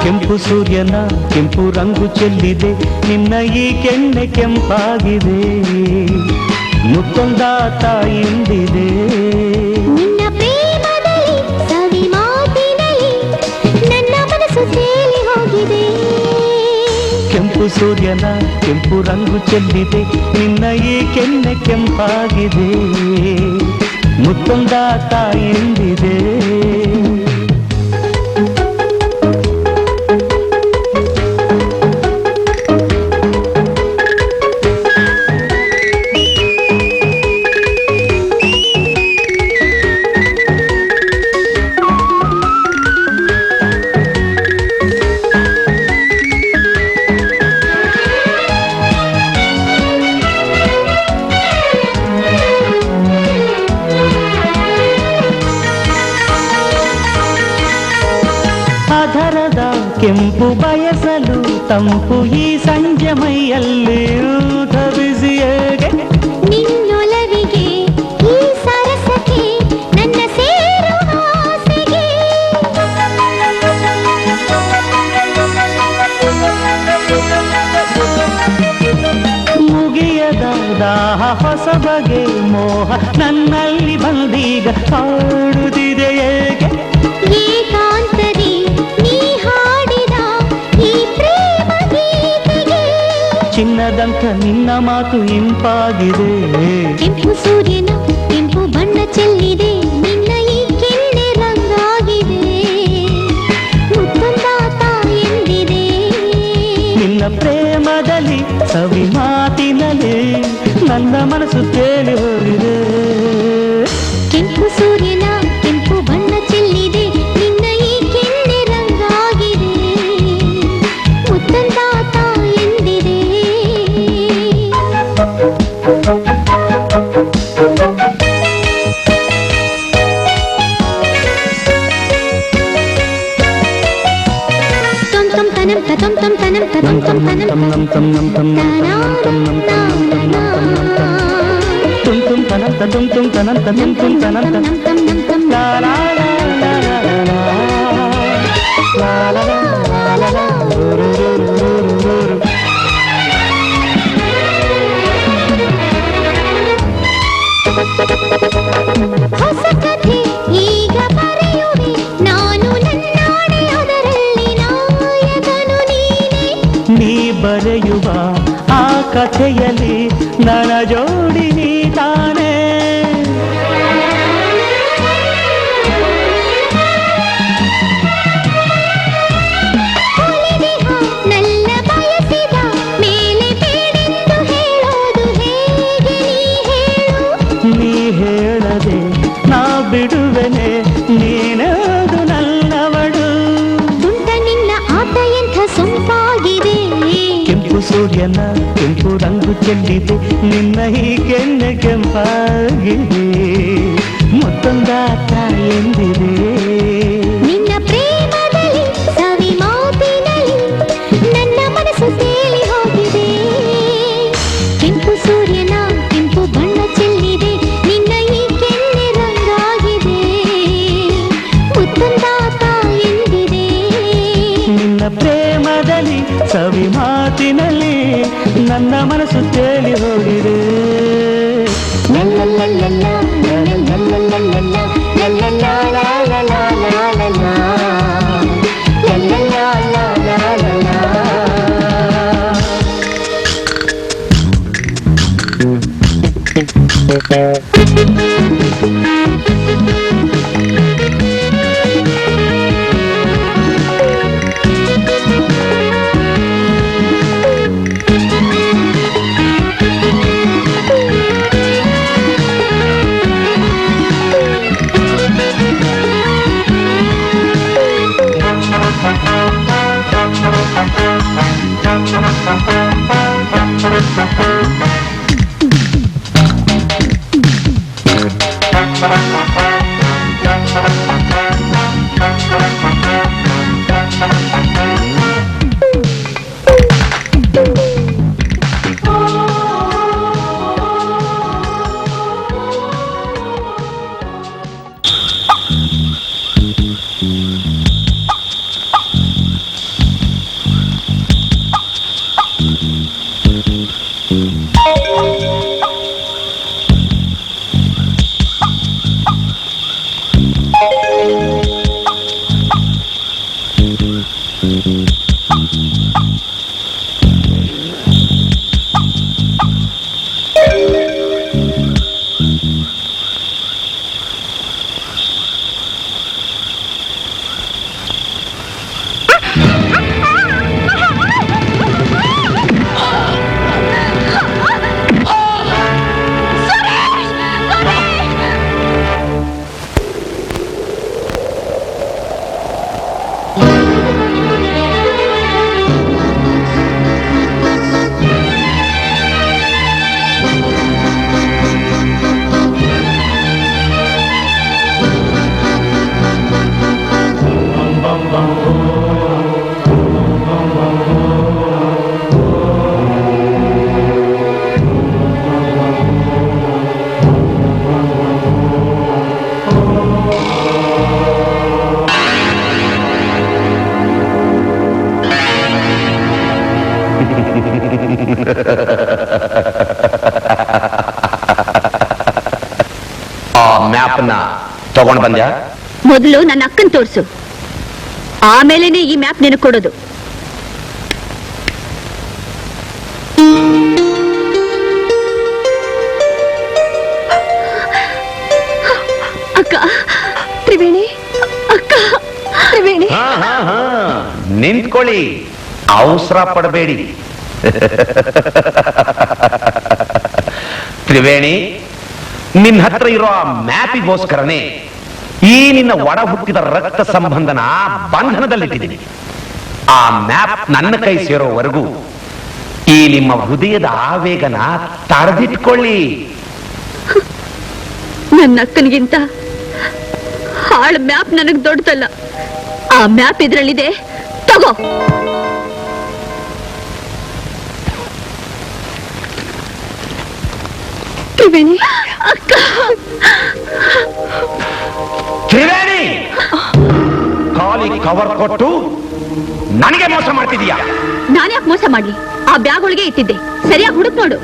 Speaker 7: ಕೆಂಪು ಸೂರ್ಯನ ಕೆಂಪು ರಂಗು ಚೆಲ್ಲಿದೆ, ನಿನ್ನ ಈ ಕೆನ್ನೆ ಕೆಂಪಾಗಿದೆ, ಮುತ್ತೊಂದ ತಾಯಿಂದಿದೆ.
Speaker 10: ನಿನ್ನ ಪ್ರೇಮದಲ್ಲಿ ಸವಿ ಮಾತಿನಲ್ಲಿ ನನ್ನ ಮನಸ್ಸು ತೇಲಿ ಹೋಗಿದೆ.
Speaker 7: ಕೆಂಪು ಸೂರ್ಯನ ಕೆಂಪು ರಂಗು ಚೆಲ್ಲಿದೆ, ನಿನ್ನ ಈ ಕೆನ್ನೆ ಕೆಂಪಾಗಿದೆ, ಮುತ್ತೊಂದ ತಾಯಿಂದಿದೆ. ಅಧರದ ಕೆಂಪು ಬಯಸಲು ತಂಪು ಈ ಸಂಜೆ ಮೈಯಲ್ಲಿ ಬಿಸಿಯೇಗೆ.
Speaker 10: ನಿನ್ನೊಲವಿಗೆ ಈ ಸರಸಕ್ಕೆ ನನ್ನ ಸೇರುವ ಆಸೆಗೆ.
Speaker 7: ಮುಗಿಯದ ದಾಹ ಹೊಸ ಬಗೆ ಮೋಹ ನನ್ನಲ್ಲಿ ಬಂದೀಗ ಹಾಡುತ್ತಿದೆ ಏಕೆ.
Speaker 10: ಏಕಾಂತದಿ ನೀ ಹಾಡಿದ ಈ ಪ್ರೇಮ ಗೀತೆಗೆ
Speaker 7: ಚಿನ್ನದಂಥ ನಿನ್ನ ಮಾತು ಇಂಪಾಗಿದೆ.
Speaker 10: ಕೆಂಪು ಸೂರ್ಯನ ಕೆಂಪು ಬಣ್ಣ ಚೆಲ್ಲಿದೆ, ನಿನ್ನ ಈ ಕೆನ್ನೆ ರಂಗಾಗಿದೆ, ಮುತ್ತೊಂದ ತಾಯೆಂದಿದೆ.
Speaker 7: ನಿನ್ನ ಪ್ರೇಮದಲ್ಲಿ ಸವಿ ಮಾತಿನಲ್ಲಿ ನನ್ನ ಮನಸ್ಸು ತೇಲಿ ಹೋಗಿದೆ.
Speaker 10: ಕೆಂಪು ಸೂರ್ಯನ ಕೆಂಪು ಬಣ್ಣ ಚೆಲ್ಲಿದೆ, ನಿನ್ನ ಈ ಕೆನ್ನೆ ರಂಗಾಗಿದೆ, ಮುತ್ತಂದಾತ ಎಂದಿದೆ. tom tom tanam ta tom tom tanam ta tom tom tanam ta
Speaker 7: tum tum tananta tum tum tananta tum tum tananta la la la la la la la la
Speaker 10: ಹೊಸ ಕಥೆ ಈಗ ಬರೆಯುವೆ ನಾನು, ನನ್ನಾಡೆ ಅದರಲ್ಲಿ ನಾಯಕನು ನೀನೆ.
Speaker 7: ನೀ ಬರೆಯುವ ಆ ಕಥೆಯಲ್ಲಿ ನನ್ನ ಜೋಡಿ ನೀ ತಾನೇ.
Speaker 10: ನನ್ನ ಬಯಸಿದ ಮೇಲೆ ಬೇಡೆಂದು ಹೇಳೋದು ಹೇಗೆ ನೀ ಹೇಳು.
Speaker 7: ನೀ ಹೇಳದೆ ನಾ ಬಿಡುವೆನೆ, ನೀನದು ನನ್ನವಳು.
Speaker 10: ತುಂಟ ನಿನ್ನ ಆಟ ಎಂಥ ಸೊಂಪಾಗಿದೆ,
Speaker 7: ಕೆಂಪು ಸೂರ್ಯನ ಕೆಂಪು ರಂಗು ಚೆಲ್ಲಿದೆ, ನಿನ್ನ ಈ ಕೆನ್ನೆ ಕೆಂಪಾಗಿದೆ, ಮತ್ತೊಂದಾತ ಎಂದಿದೆ.
Speaker 10: ನಿನ್ನ ಪ್ರೇಮದಲ್ಲಿ ಸವಿ ಮಾತಿನಲ್ಲಿ ನನ್ನ ಮನಸ್ಸು ತೇಲಿ ಹೋಗಿದೆ. ಕೆಂಪು ಸೂರ್ಯನ ಕೆಂಪು ಬಣ್ಣ ಚೆಲ್ಲಿದೆ, ನಿನ್ನ ಈ ಕೆನ್ನೆ ರಂಗಾಗಿದೆ, ಮುತ್ತೊಂದಾತ ಎಂದಿದೆ.
Speaker 7: ನಿನ್ನ ಪ್ರೇಮದಲ್ಲಿ ಸವಿ ಮಾತಿನಲ್ಲಿ ನನ್ನ ಮನಸ್ಸು ತೇಲಿ ಹೋಗಿದೆ.
Speaker 5: ಆ ಮ್ಯಾಪ್ನ ತಗೊಂಡ್ ಬಂದ್ಯಾ?
Speaker 2: ಮೊದಲು ನನ್ನ ಅಕ್ಕನ್ ತೋರ್ಸು, ಆಮೇಲೆನೆ ಈ ಮ್ಯಾಪ್ ನಿನಗೆ ಕೊಡೋದು. ಅಕ್ಕ ತ್ರಿವೇಣಿ, ಅಕ್ಕ ತ್ರಿವೇಣಿ.
Speaker 5: ನಿಂತ್ಕೊಳ್ಳಿ, ಅವಸರ ಪಡಬೇಡಿ.
Speaker 12: ತ್ರಿವೇಣಿ, ನಿನ್ನ ಹತ್ರ ಇರೋ ಆ ಮ್ಯಾಪಿಗೋಸ್ಕರನೇ ಈ ನಿನ್ನ ಒಡ ಹುಟ್ಟಿದ ರಕ್ತ ಸಂಬಂಧನ ಬಂಧನದಲ್ಲಿಟ್ಟಿದ್ದೀನಿ. ಆ ಮ್ಯಾಪ್ ನನ್ನ ಕೈ ಸೇರೋವರೆಗೂ ಈ ನಿಮ್ಮ ಹೃದಯದ ಆವೇಗನ ತಡೆದಿಟ್ಕೊಳ್ಳಿ.
Speaker 2: ನನ್ನ ಅಕ್ಕನಿಗಿಂತ ಹಾಳು ಮ್ಯಾಪ್ ನನಗ್ ದೊಡ್ಡದಲ್ಲ. ಆ ಮ್ಯಾಪ್ ಇದ್ರಲ್ಲಿದೆ, ತಗೋ. ತ್ರಿವೇಣಿ, ಅಕ್ಕ.
Speaker 12: ತ್ರಿವೇಣಿ, ಖಾಲಿ ಕವರ್ ಕೊಟ್ಟು ನನಗೆ ಮೋಸ ಮಾಡ್ತಿದೀಯಾ?
Speaker 2: ನಾನ್ಯಾಕೆ ಮೋಸ ಮಾಡ್ಲಿ? ಆ ಬ್ಯಾಗ್ ಒಳಗೆ ಇಟ್ಟಿದ್ದೆ, ಸರಿಯಾಗಿ ಹುಡುಕ್ ನೋಡು.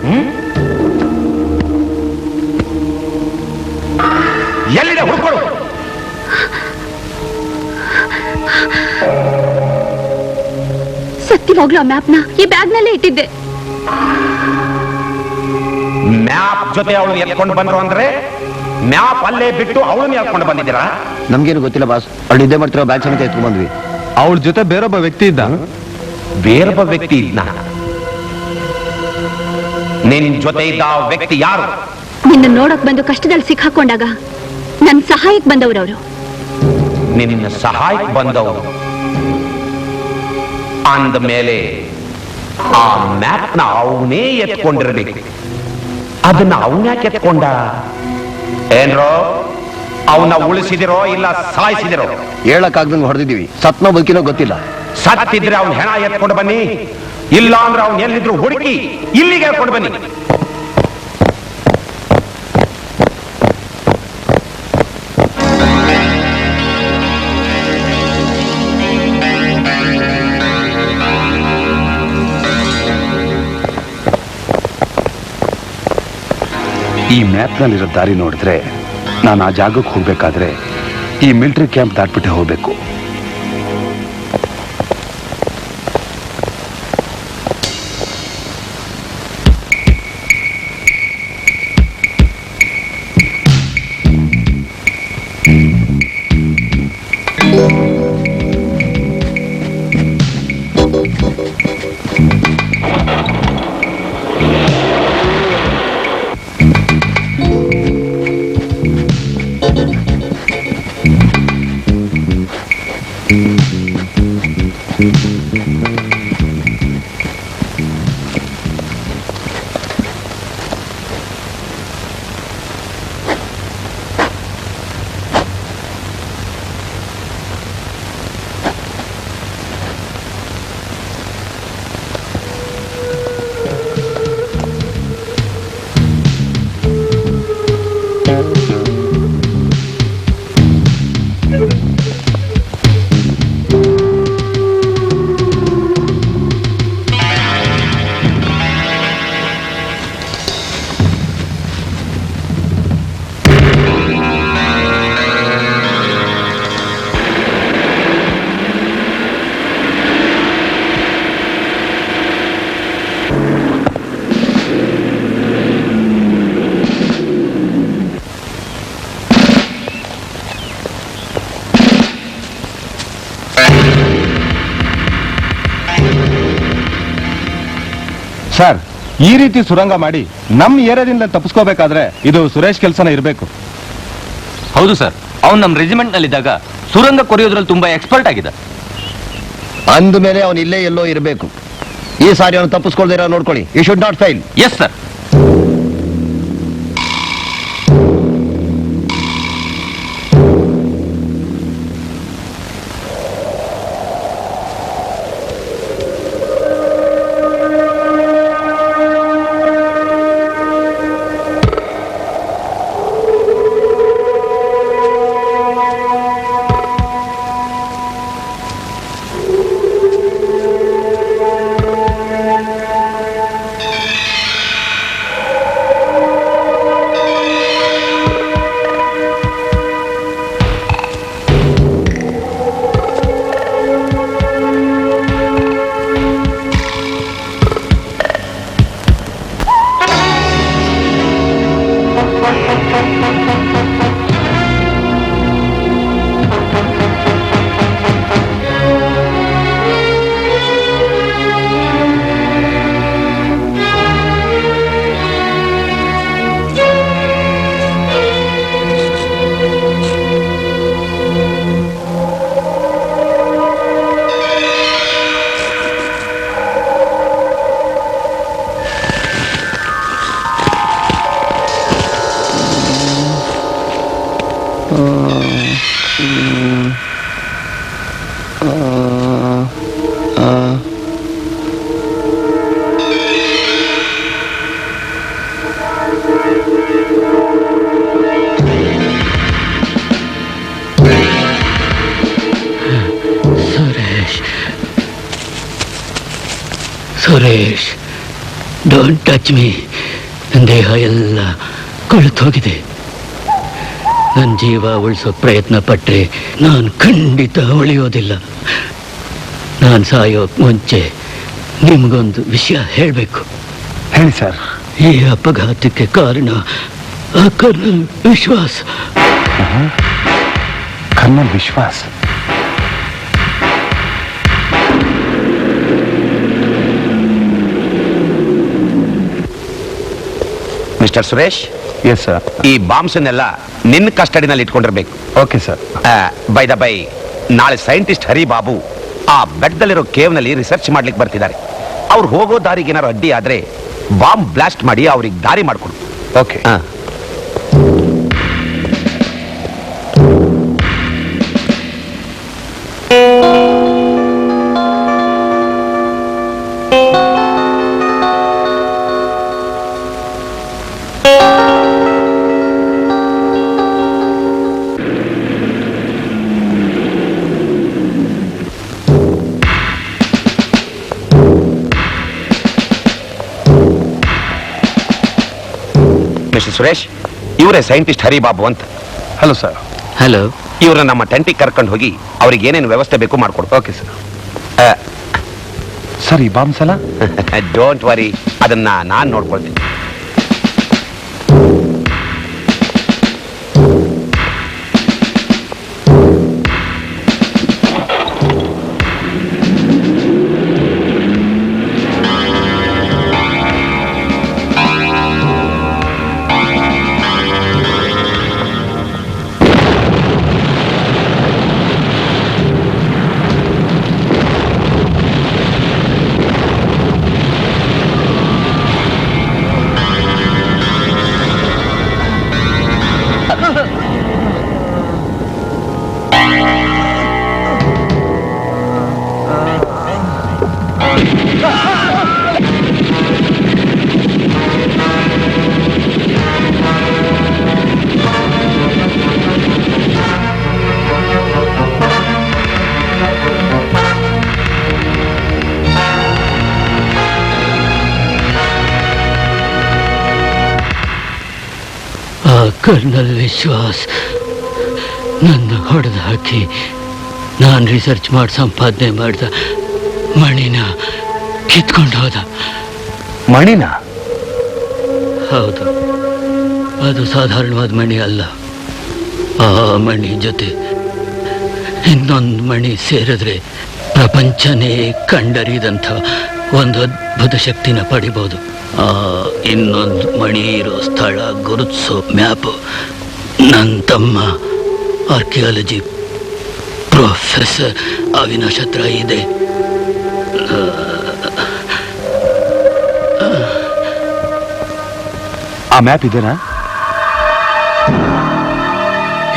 Speaker 12: ಎಲ್ಲಿದೆ ಹುಡುಕೊಡು.
Speaker 2: ಸತ್ಯವಾಗ್ಲೂ ಆ ಮ್ಯಾಪ್ನ ಈ ಬ್ಯಾಗ್ನಲ್ಲೇ ಇಟ್ಟಿದ್ದೆ.
Speaker 12: ಮ್ಯಾಪ್ ಜೊತೆ ಅವಳು ಎತ್ಕೊಂಡು ಬಂದ್ರು ಅಂದ್ರೆ ಮ್ಯಾಪ್ ಅಲ್ಲೇ ಬಿಟ್ಟು ಅವಳನ್ನ ಎತ್ಕೊಂಡು ಬಂದಿದ್ದೀರಾ?
Speaker 5: ನಮ್ಗೇನು ಗೊತ್ತಿಲ್ಲ ಬಾಸ್, ಅವಳು ನಿದ್ದೆ ಮಾಡ್ತಿರೋ ಬ್ಯಾಗ್ ಸಮೇತ ಎತ್ಕೊಂಡ್ ಬಂದ್ವಿ.
Speaker 9: ಅವಳ ಜೊತೆ ಬೇರೊಬ್ಬ ವ್ಯಕ್ತಿ ಇದ್ದ.
Speaker 12: ಬೇರೊಬ್ಬ ವ್ಯಕ್ತಿ ಇದ್ನ? ನಿನ್ ಜೊತೆ ಇದ್ದ ಆ ವ್ಯಕ್ತಿ ಯಾರು?
Speaker 2: ನಿನ್ನ ನೋಡಕ್ ಬಂದು ಕಷ್ಟದಲ್ಲಿ ಸಿಕ್ಕಾಕೊಂಡಾಗ ನನ್ ಸಹಾಯಕ್ಕೆ ಬಂದವ್ರವ್ರು.
Speaker 12: ನಿನ್ನ ಸಹಾಯಕ್ಕೆ ಬಂದವರು ಅಂದ ಮೇಲೆ ಆ ಮ್ಯಾಪ್ ನ ಅವನೇ ಎತ್ಕೊಂಡಿರ್ಬೇಕು. ಅದನ್ನ ಅವನ್ಯಾಕೆ ಎತ್ಕೊಂಡ? ಏನ್ರೋ, ಅವನ್ನ ಉಳಿಸಿದಿರೋ ಇಲ್ಲ ಸಾಯಿಸಿದಿರೋ?
Speaker 5: ಹೇಳಕ್ಕಾಗ್ದಂಗೆ ಹೊಡೆದಿದ್ದೀವಿ. ಸತ್ನೋ ಬದುಕಿನೋ ಗೊತ್ತಿಲ್ಲ.
Speaker 12: ಸತ್ತಿದ್ರೆ ಅವನ್ ಹೆಣ ಎತ್ಕೊಂಡು ಬನ್ನಿ, ಇಲ್ಲ ಅಂದ್ರೆ ಅವನ್ ಎಲ್ಲಿದ್ರು ಹುಡುಕಿ ಇಲ್ಲಿಗೆ ಎತ್ಕೊಂಡು ಬನ್ನಿ.
Speaker 3: ಈ ಮ್ಯಾಪ್ನಲ್ಲಿರೋ ದಾರಿ ನೋಡಿದ್ರೆ ನಾನು ಆ ಜಾಗಕ್ಕೆ ಹೋಗ್ಬೇಕಾದ್ರೆ ಈ ಮಿಲಿಟರಿ ಕ್ಯಾಂಪ್ ದಾಟ್ಬಿಟ್ಟೆ ಹೋಗ್ಬೇಕು.
Speaker 9: ಸರ್, ಈ ರೀತಿ ಸುರಂಗ ಮಾಡಿ ನಮ್ಮ ಏರಿಯಾದಿಂದ ತಪ್ಪಿಸ್ಕೋಬೇಕಾದ್ರೆ ಇದು ಸುರೇಶ್ ಕೆಲಸನ ಇರಬೇಕು.
Speaker 6: ಹೌದು ಸರ್, ಅವ್ನು ನಮ್ಮ ರೆಜಿಮೆಂಟ್ ನಲ್ಲಿದ್ದಾಗ ಸುರಂಗ ಕೊರೆಯೋದ್ರಲ್ಲಿ ತುಂಬಾ ಎಕ್ಸ್ಪರ್ಟ್ ಆಗಿದೆ.
Speaker 5: ಅಂದ ಮೇಲೆ ಅವನು ಇಲ್ಲೇ ಎಲ್ಲೋ ಇರಬೇಕು. ಈ ಸಾರಿ ಅವನು ತಪ್ಪಿಸ್ಕೊಳ್ದಿರೋ ನೋಡ್ಕೊಳ್ಳಿ. You should not fail.
Speaker 6: Yes sir.
Speaker 13: Suresh, don't touch me. ದೇಹ ಎಲ್ಲ ಕೊಳೆತೋಗಿದೆ. ನನ್ನ ಜೀವ ಉಳಿಸೋ ಪ್ರಯತ್ನ ಪಟ್ಟರೆ ನಾನು ಖಂಡಿತ ಉಳಿಯೋದಿಲ್ಲ. ನಾನು ಸಾಯೋಕ್ ಮುಂಚೆ ನಿಮಗೊಂದು ವಿಷಯ ಹೇಳಬೇಕು.
Speaker 3: ಹೇಳಿ ಸರ್.
Speaker 13: ಈ ಅಪಘಾತಕ್ಕೆ ಕಾರಣ ಆ colonel Vishwas.
Speaker 3: Colonel Vishwas?
Speaker 12: Mister Suresh.
Speaker 3: Yes sir.
Speaker 12: ಈ ಬಾಂಬ್ಸನ್ನೆಲ್ಲ ನಿನ್ನ ಕಸ್ಟಡಿನಲ್ಲಿ ಇಟ್ಕೊಂಡಿರ್ಬೇಕು.
Speaker 3: Okay sir.
Speaker 12: By the by, ನಾಳೆ ಸೈಂಟಿಸ್ಟ್ ಹರಿಬಾಬು ಆ ಬೆಟ್ಟದಲ್ಲಿರೋ ಕೇವ್ನಲ್ಲಿ ರಿಸರ್ಚ್ ಮಾಡ್ಲಿಕ್ಕೆ ಬರ್ತಿದ್ದಾರೆ. ಅವ್ರು ಹೋಗೋ ದಾರಿಗೆ ಏನಾದ್ರು ಅಡ್ಡಿ ಆದ್ರೆ ಬಾಂಬ್ ಬ್ಲಾಸ್ಟ್ ಮಾಡಿ ಅವ್ರಿಗೆ ದಾರಿ ಮಾಡ್ಕೊಡು.
Speaker 3: ಓಕೆ.
Speaker 12: ಮಿಸ್ಟರ್ ಸುರೇಶ್, ಇವರೇ ಸೈಂಟಿಸ್ಟ್ ಹರಿಬಾಬು ಅಂತ.
Speaker 3: Hello sir.
Speaker 13: ಹಲೋ.
Speaker 12: ಇವ್ರನ್ನ ನಮ್ಮ ಟೆಂಟಿಗೆ ಕರ್ಕೊಂಡು ಹೋಗಿ ಅವ್ರಿಗೆ ಏನೇನು ವ್ಯವಸ್ಥೆ ಬೇಕು ಮಾಡ್ಕೊಡು.
Speaker 3: Okay sir. ಸರ್, ಈ ಬಾಂಬ್ಸ್ ಅಲ್ಲ?
Speaker 12: ಡೋಂಟ್ ವರಿ, ಅದನ್ನ ನಾನು ನೋಡ್ಕೊಳ್ತೀನಿ.
Speaker 13: ಕರ್ನಲ್ ವಿಶ್ವಾಸ್ ನನ್ನ ಹೊಡೆದು ಹಾಕಿ ನಾನು ರಿಸರ್ಚ್ ಮಾಡಿ ಸಂಪಾದನೆ ಮಾಡಿದ ಮಣಿನ ಕಿತ್ಕೊಂಡು ಹೋದ.
Speaker 3: ಮಣಿನ?
Speaker 13: ಹೌದು, ಅದು ಸಾಧಾರಣವಾದ ಮಣಿ ಅಲ್ಲ. ಆ ಮಣಿ ಜೊತೆ ಇನ್ನೊಂದು ಮಣಿ ಸೇರಿದ್ರೆ ಪ್ರಪಂಚನೇ ಕಂಡರಿದಂಥ ಒಂದು ಅದ್ಭುತ ಶಕ್ತಿನ ಪಡಿಬೋದು. ಆ ಇನ್ನೊಂದು ಮಣಿ ಇರೋ ಸ್ಥಳ ಗುರುತಿಸೋ ಮ್ಯಾಪ್ ನನ್ನ ತಮ್ಮ ಆರ್ಕಿಯಾಲಜಿ ಪ್ರೊಫೆಸರ್ ಅವಿನಾಶ್ ಹತ್ರ ಇದೆ.
Speaker 3: ಆ ಮ್ಯಾಪ್ ಇದೆನಾ?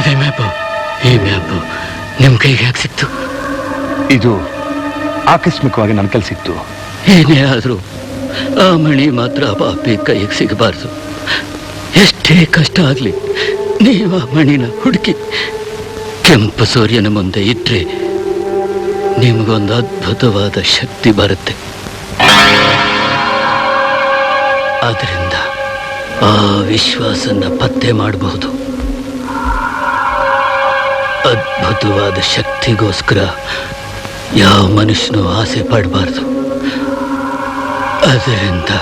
Speaker 13: ಇದೆ ಮ್ಯಾಪು. ಈ ಮ್ಯಾಪು ನಿಮ್ಮ ಕೈಗೆ ಯಾಕೆ ಸಿಕ್ತು?
Speaker 3: ಇದು ಆಕಸ್ಮಿಕವಾಗಿ ನನ್ನ ಕೈಲಿ ಸಿಕ್ತು.
Speaker 13: ಏನೇ ಆದರೂ ಆ ಮಣಿ ಮಾತ್ರ ಪಾಪಿ ಕೈಗೆ ಸಿಗಬಾರ್ದು. ಎಷ್ಟೇ ಕಷ್ಟ ಆಗಲಿ ನೀವು ಆ ಮಣಿನ ಹುಡುಕಿ ಕೆಂಪು ಸೂರ್ಯನ ಮುಂದೆ ಇಟ್ಟರೆ ನಿಮಗೊಂದು ಅದ್ಭುತವಾದ ಶಕ್ತಿ ಬರುತ್ತೆ. ಆದ್ದರಿಂದ ಆ ವಿಶ್ವಾಸನ ಪತ್ತೆ ಮಾಡಬಹುದು. ಅದ್ಭುತವಾದ ಶಕ್ತಿಗೋಸ್ಕರ ಯಾವ ಮನುಷ್ಯನೂ ಆಸೆ ಪಡಬಾರ್ದು. ಅದರಿಂದ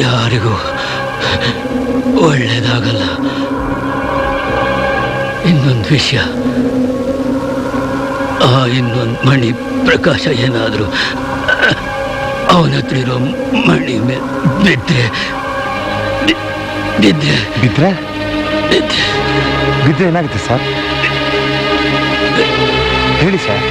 Speaker 13: ಯಾರಿಗೂ ಒಳ್ಳೇದಾಗಲ್ಲ. ಇನ್ನೊಂದು ವಿಷಯ, ಆ ಇನ್ನೊಂದು ಮಣಿ ಪ್ರಕಾಶ ಏನಾದರೂ ಅವನ ಹತ್ರ ಇರೋ ಮಣಿ ಮೇಲೆ ಬಿದ್ದರೆ
Speaker 3: ಬಿದ್ದರೆ ಬಿದ್ದರೆ ಏನಾಗುತ್ತೆ ಸರ್? ಹೇಳಿ ಸರ್.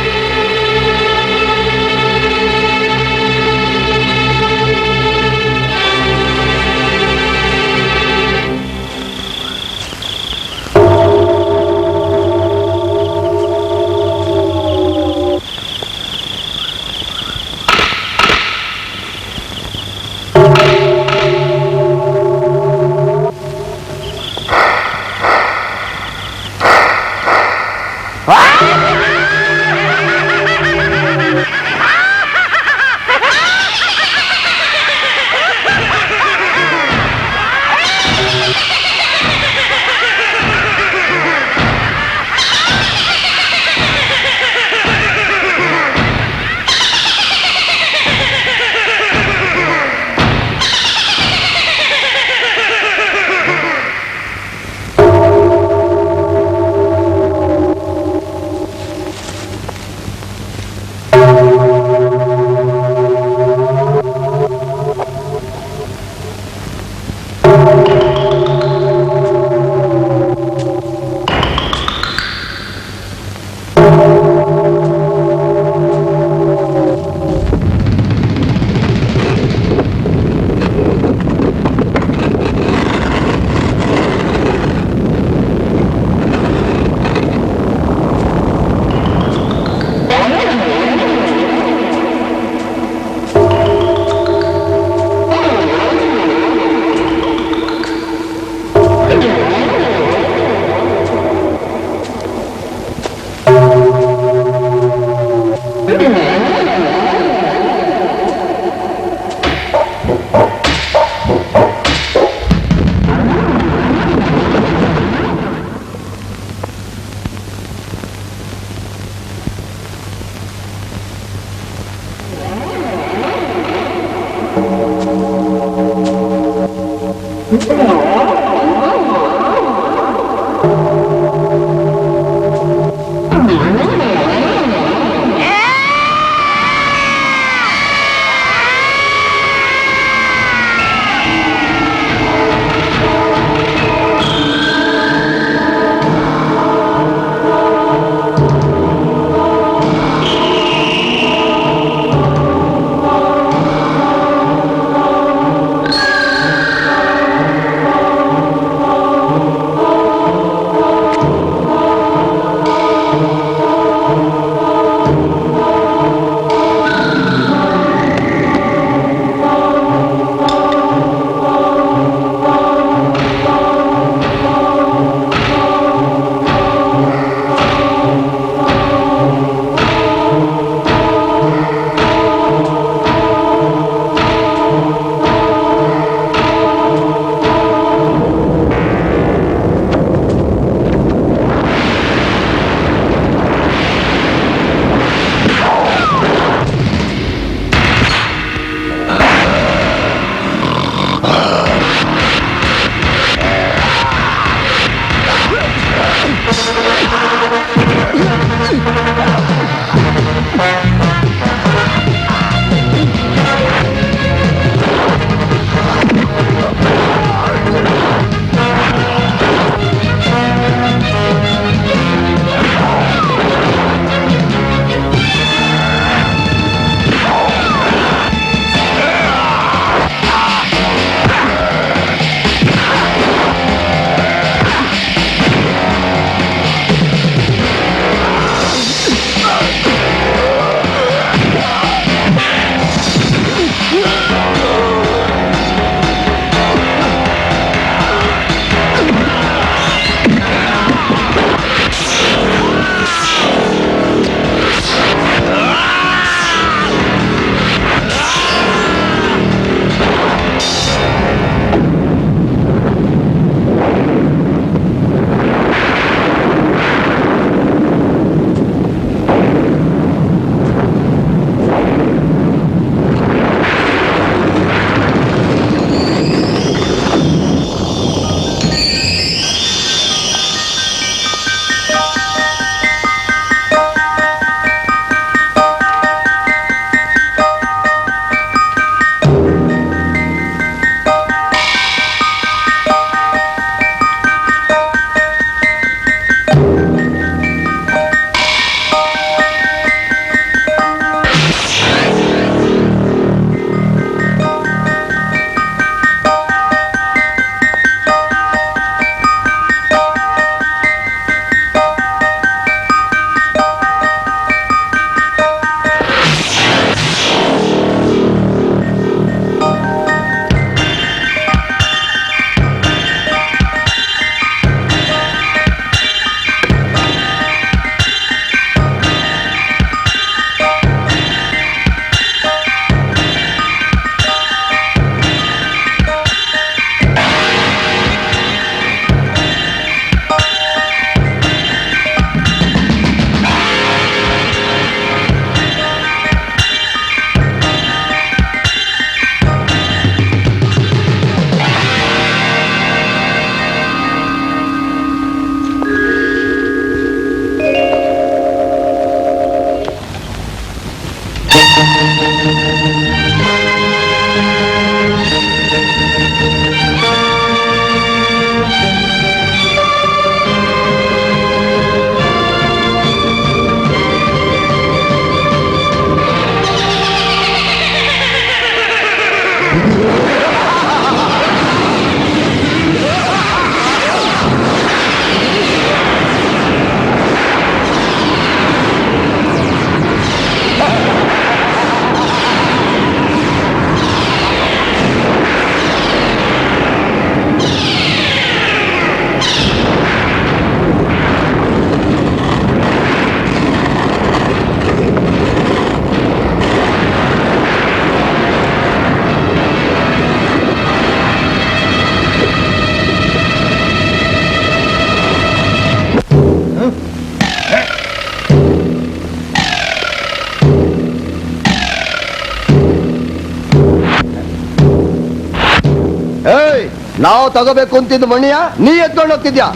Speaker 5: ನಾವು ತಗೋಬೇಕು ಅಂತಿದ್ದು ಮಣಿಯ ನೀ ಎತ್ಕೊಂಡು ಹೋಗ್ತಿದ್ಯಾ,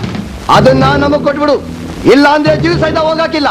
Speaker 5: ಅದನ್ನ ನಮಗ್ ಕೊಟ್ಬಿಡು, ಇಲ್ಲ ಅಂದ್ರೆ ಜೀವ ಸಹಿತ ಹೋಗಾಕಿಲ್ಲ.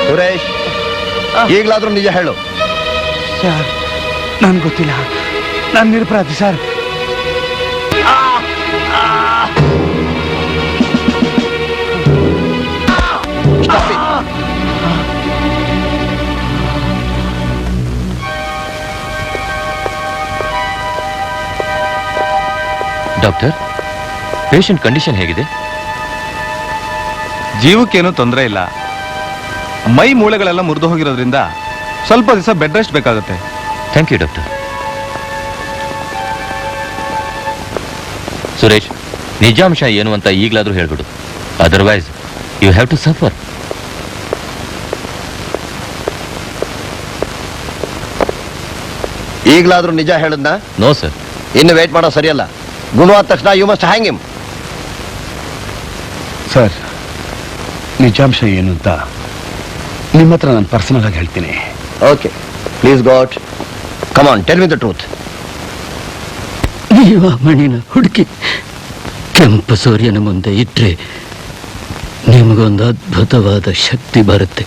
Speaker 5: ಸುರೇಶ್, ಈಗಲಾದ್ರೂ ನಿಜ ಹೇಳು.
Speaker 11: ಸರ್, ನನ್ಗೆ ಗೊತ್ತಿಲ್ಲ, ನಾನು ನಿರಪರಾಧಿ ಸರ್.
Speaker 6: ಡಾಕ್ಟರ್, ಪೇಷಂಟ್ ಕಂಡೀಷನ್ ಹೇಗಿದೆ?
Speaker 9: ಜೀವಕ್ಕೇನು ತೊಂದರೆ ಇಲ್ಲ. ಮೈ ಮೂಳೆಗಳೆಲ್ಲ ಮುರಿದು ಹೋಗಿರೋದ್ರಿಂದ ಸ್ವಲ್ಪ ದಿವಸ ಬೆಡ್ ರೆಸ್ಟ್ ಬೇಕಾಗುತ್ತೆ.
Speaker 6: Thank you doctor. ಸುರೇಶ್, ನಿಜಾಂಶ ಏನು ಅಂತ ಈಗಲಾದ್ರೂ ಹೇಳ್ಬಿಡು, otherwise you have to suffer.
Speaker 5: ಈಗಲಾದ್ರೂ ನಿಜ ಹೇಳದ್ನ?
Speaker 6: No sir.
Speaker 5: ಇನ್ನು ವೇಟ್ ಮಾಡೋ ಸರಿಯಲ್ಲ. ಗುಣವಾದ ತಕ್ಷಣ you must hang him.
Speaker 3: Sir, ನಿಜಾಂಶ ಏನು ಅಂತ ನಿಮ್ಮ ಹತ್ರ ನಾನು ಪರ್ಸನಲ್ ಆಗಿ ಹೇಳ್ತೀನಿ.
Speaker 5: Okay, please got. Come on, tell me the truth.
Speaker 13: ನೀವು ಆ ಮಣಿನ ಹುಡುಕಿ ಕೆಂಪು ಸೂರ್ಯನ ಮುಂದೆ ಇಟ್ರೆ ನಿಮಗೊಂದು ಅದ್ಭುತವಾದ ಶಕ್ತಿ ಬರುತ್ತೆ.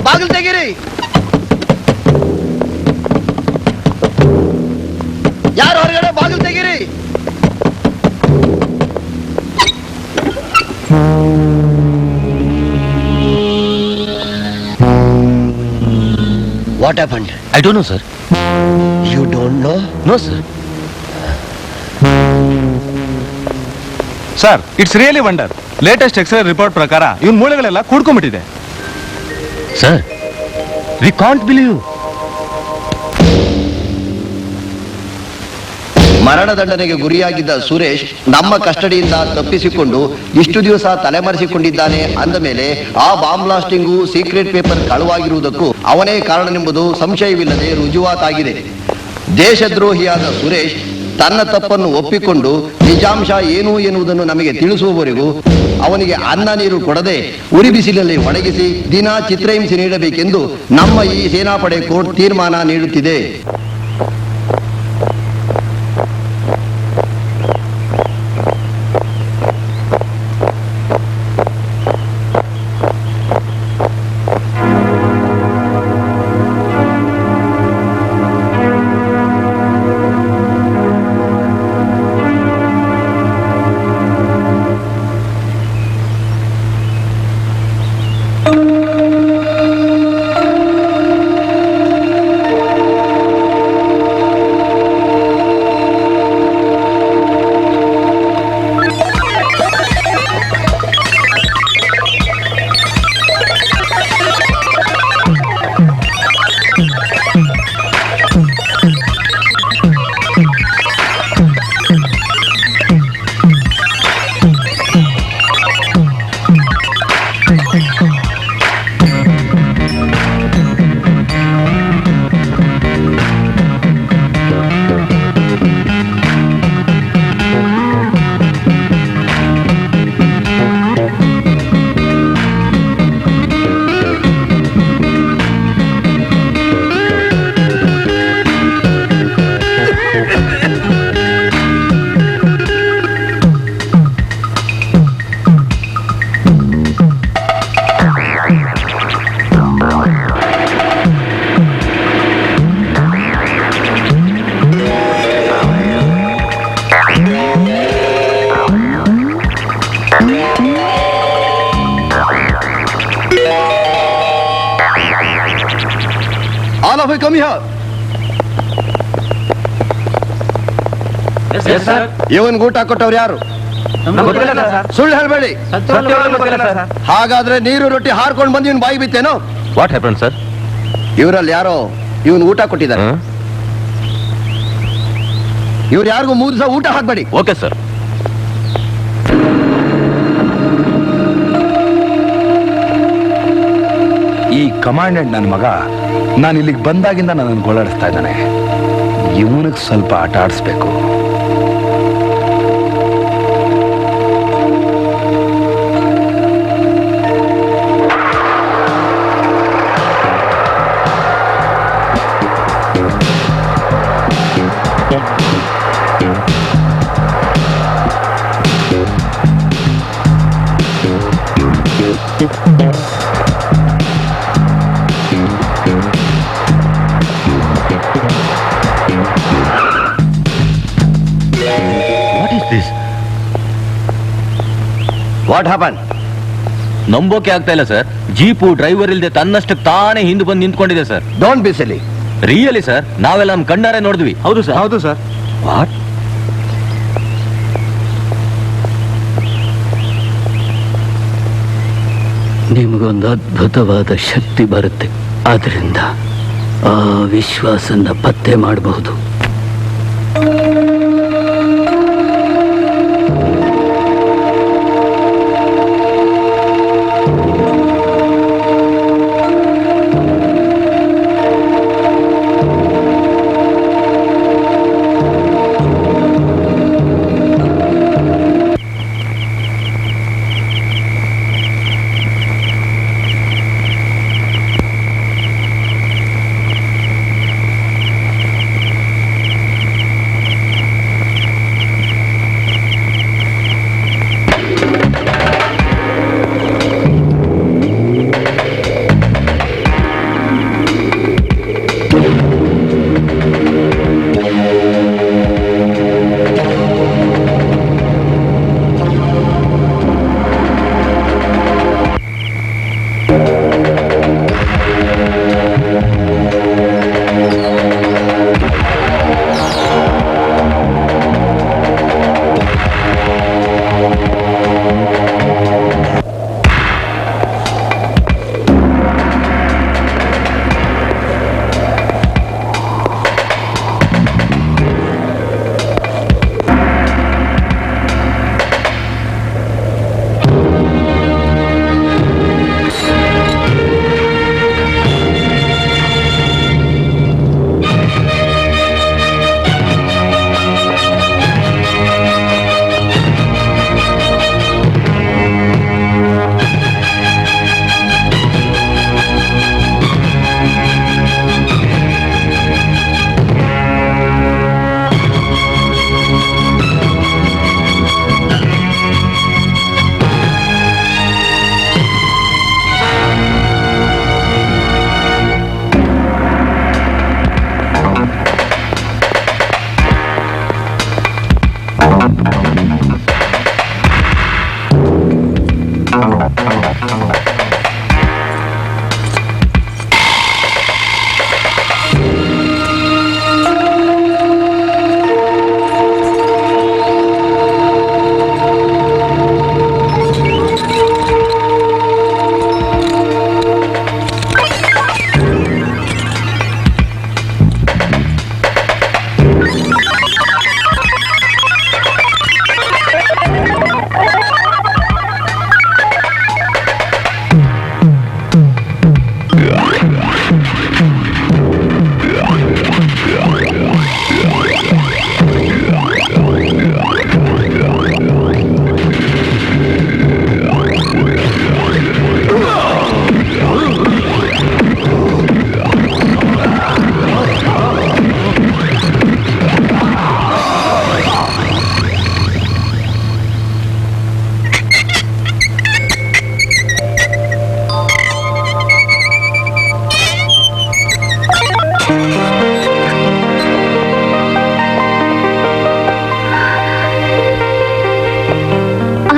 Speaker 5: ಬಾಗಿಲು ತೆಗೀರಿ. ಯಾರು ಹೊರಗಡೆ? ಬಾಗಿಲು ತೆಗೀರಿ. What happened?
Speaker 6: I don't know sir.
Speaker 5: You don't know?
Speaker 6: No sir.
Speaker 9: Sir, it's really wonder. Latest x ray report ಪ್ರಕಾರ ಇವನ್ ಮೂಳೆಗಳೆಲ್ಲ ಕೂಡ್ಕೊಂಡ್ಬಿಟ್ಟಿದೆ.
Speaker 6: Sir, we can't believe.
Speaker 5: ಮರಣದಂಡನೆಗೆ ಗುರಿಯಾಗಿದ್ದ ಸುರೇಶ್ ನಮ್ಮ ಕಸ್ಟಡಿಯಿಂದ ತಪ್ಪಿಸಿಕೊಂಡು ಇಷ್ಟು ದಿವಸ ತಲೆಮರೆಸಿಕೊಂಡಿದ್ದಾನೆ ಅಂದ ಮೇಲೆ ಆ ಬಾಂಬ್ ಬ್ಲಾಸ್ಟಿಂಗು, ಸೀಕ್ರೆಟ್ ಪೇಪರ್ ಕಳುವಾಗಿರುವುದಕ್ಕೂ ಅವನೇ ಕಾರಣನೆಂಬುದು ಸಂಶಯವಿಲ್ಲದೆ ರುಜುವಾತಾಗಿದೆ. ದೇಶದ್ರೋಹಿಯಾದ ಸುರೇಶ್ ತನ್ನ ತಪ್ಪನ್ನು ಒಪ್ಪಿಕೊಂಡು ನಿಜಾಂಶ ಏನು ಎನ್ನುವುದನ್ನು ನಮಗೆ ತಿಳಿಸುವವರೆಗೂ ಅವನಿಗೆ ಅನ್ನ ನೀರು ಕೊಡದೆ ಉರಿ ಬಿಸಿಲಲ್ಲಿ ಒಣಗಿಸಿ ದಿನ ಚಿತ್ರಹಿಂಸೆ ನೀಡಬೇಕೆಂದು ನಮ್ಮ ಈ ಸೇನಾಪಡೆ ಕೋರ್ಟ್ ತೀರ್ಮಾನ ನೀಡುತ್ತಿದೆ. All of you come here.
Speaker 6: Yes, sir.
Speaker 5: ಇವನ್ ಊಟ ಕೊಟ್ಟವ್ರು ಯಾರು? ಸುಳ್ಳು ಹೇಳ್ಬೇಡಿ. ಹಾಗಾದ್ರೆ ನೀರು ರೊಟ್ಟಿ ಹಾರ್ಕೊಂಡು ಬಂದು ಇವನ್ ಬಾಯಿ ಬಿತ್ತೇನೋ?
Speaker 6: What happen sir?
Speaker 5: ಇವರಲ್ಲಿ ಯಾರೋ ಇವನ್ ಊಟ ಕೊಟ್ಟಿದ್ದಾರೆ. ಇವ್ರು ಯಾರಿಗೂ 3 ದಿವಸ ಊಟ ಹಾಕ್ಬೇಡಿ.
Speaker 6: Okay sir.
Speaker 3: ಈ ಕಮಾಂಡೆಂಟ್ ನನ್ನ ಮಗ ನಾನು ಇಲ್ಲಿಗೆ ಬಂದಾಗಿಂದ ನನ್ನನ್ನು ಗೋಳಾಡಿಸ್ತಾ ಇದ್ದಾನೆ. ಇವನಿಗೆ ಸ್ವಲ್ಪ ಆಟ ಆಡಿಸ್ಬೇಕು.
Speaker 5: What happen?
Speaker 6: ನಂಬೋಕೆ ಆಗ್ತಾ ಇಲ್ಲ ಸರ್. ಜೀಪು ಡ್ರೈವರ್ ಇಲ್ಲದೆ ತನ್ನಷ್ಟಕ್ಕೆ ತಾನೇ ಹಿಂದೆ ಬಂದು ನಿಂತ್ಕೊಂಡಿದೆ sir.
Speaker 5: Don't be silly.
Speaker 6: Really sir, ನಾವೆಲ್ಲ ನಮ್ ಕಣ್ಣಾರೆ ನೋಡಿದ್ವಿ.
Speaker 9: ಹೌದು ಸರ್. ಹೌದು ಸರ್.
Speaker 6: ವಾಟ್?
Speaker 13: ನಿಮಗೊಂದು ಅದ್ಭುತವಾದ ಶಕ್ತಿ ಬರುತ್ತೆ. ಅದರಿಂದ ಆ ವಿಶ್ವಾಸನ ಪತ್ತೆ ಮಾಡಬಹುದು.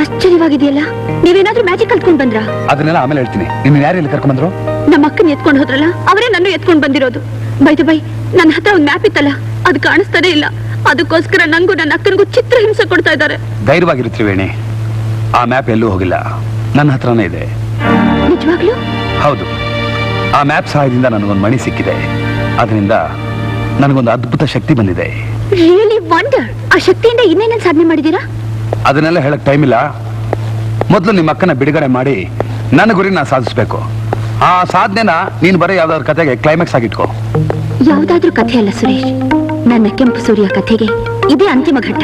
Speaker 2: ಆಶ್ಚರ್ಯವಾಗಿದೆಯಲ್ಲ, ನೀವೇನಾದ್ರೂ ಮ್ಯಾಜಿಕ್ ಕಲ್ತ್ಕೊಂಡ್ ಬಂದ್ರ?
Speaker 3: ಅದನ್ನೆಲ್ಲ ಆಮೇಲೆ ಹೇಳ್ತೀನಿ. ನಿನ್ನ ಯಾರು ಇಲ್ಲಿ ಕರ್ಕೊಂಡ್ ಬಂದ್ರು?
Speaker 2: ನಮ್ಮ ಅಕ್ಕನ ಎತ್ಕೊಂಡು ಹೋದ್ರಲ್ಲ, ಅವರೇ ನನ್ನ ಎತ್ಕೊಂಡ್ ಬಂದಿರೋದು. ಬೈ ನನ್ನ ಹತ್ರ ಒಂದ್ ಮ್ಯಾಪ್ ಇತ್ತಲ್ಲ, ಅದು ಕಾಣಿಸ್ತಾನೆ ಇಲ್ಲ. ಅದಕ್ಕೋಸ್ಕರ ನಂಗೂ ನನ್ನ ಅಕ್ಕನಿಗೂ ಚಿತ್ರ ಹಿಂಸೆ ಕೊಡ್ತಾ ಇದ್ದಾರೆ.
Speaker 3: ಧೈರ್ಯವಾಗಿರು ತ್ರಿವೇಣಿ, ಆ ಮ್ಯಾಪ್ ಎಲ್ಲೂ ಹೋಗಿಲ್ಲ, ನನ್ನ ಹತ್ರನೇ ಇದೆ.
Speaker 2: ನಿಜವಾಗ್ಲೂ?
Speaker 3: ಹೌದು. ಆ ಮ್ಯಾಪ್ ಸಹಾಯದಿಂದ ನನಗೊಂದು ಮಣಿ ಸಿಕ್ಕಿದೆ. ಅದರಿಂದ ನನಗೊಂದು ಅದ್ಭುತ ಶಕ್ತಿ ಬಂದಿದೆ.
Speaker 2: Really wonder. ಆ ಶಕ್ತಿಯಿಂದ ಇನ್ನೇನೇನು ಸಾಧನೆ ಮಾಡಿದೀರಾ?
Speaker 3: ಅದನ್ನೆಲ್ಲ ಹೇಳಕ್ ಟೈಮ್ ಇಲ್ಲ. ಮೊದಲು ನಿಮ್ಮ ಅಕ್ಕನ ಬಿಡುಗಡೆ ಮಾಡಿ ನನ್ನ ಗುರಿ ನಾನು ಸಾಧಿಸ್ಬೇಕು. ಆ ಸಾಧನೆನ ನೀನು ಬರೀ ಯಾವ್ದಾದ್ರು ಕತೆಗೆ ಕ್ಲೈಮ್ಯಾಕ್ಸ್ ಆಗಿಟ್ಕೋ.
Speaker 2: ಯಾವ್ದಾದ್ರೂ ಕಥೆ ಅಲ್ಲ ಸುರೇಶ್, ನನ್ನ ಕೆಂಪು ಸೂರ್ಯ ಕಥೆಗೆ ಇದೇ ಅಂತಿಮ ಘಟ್ಟ.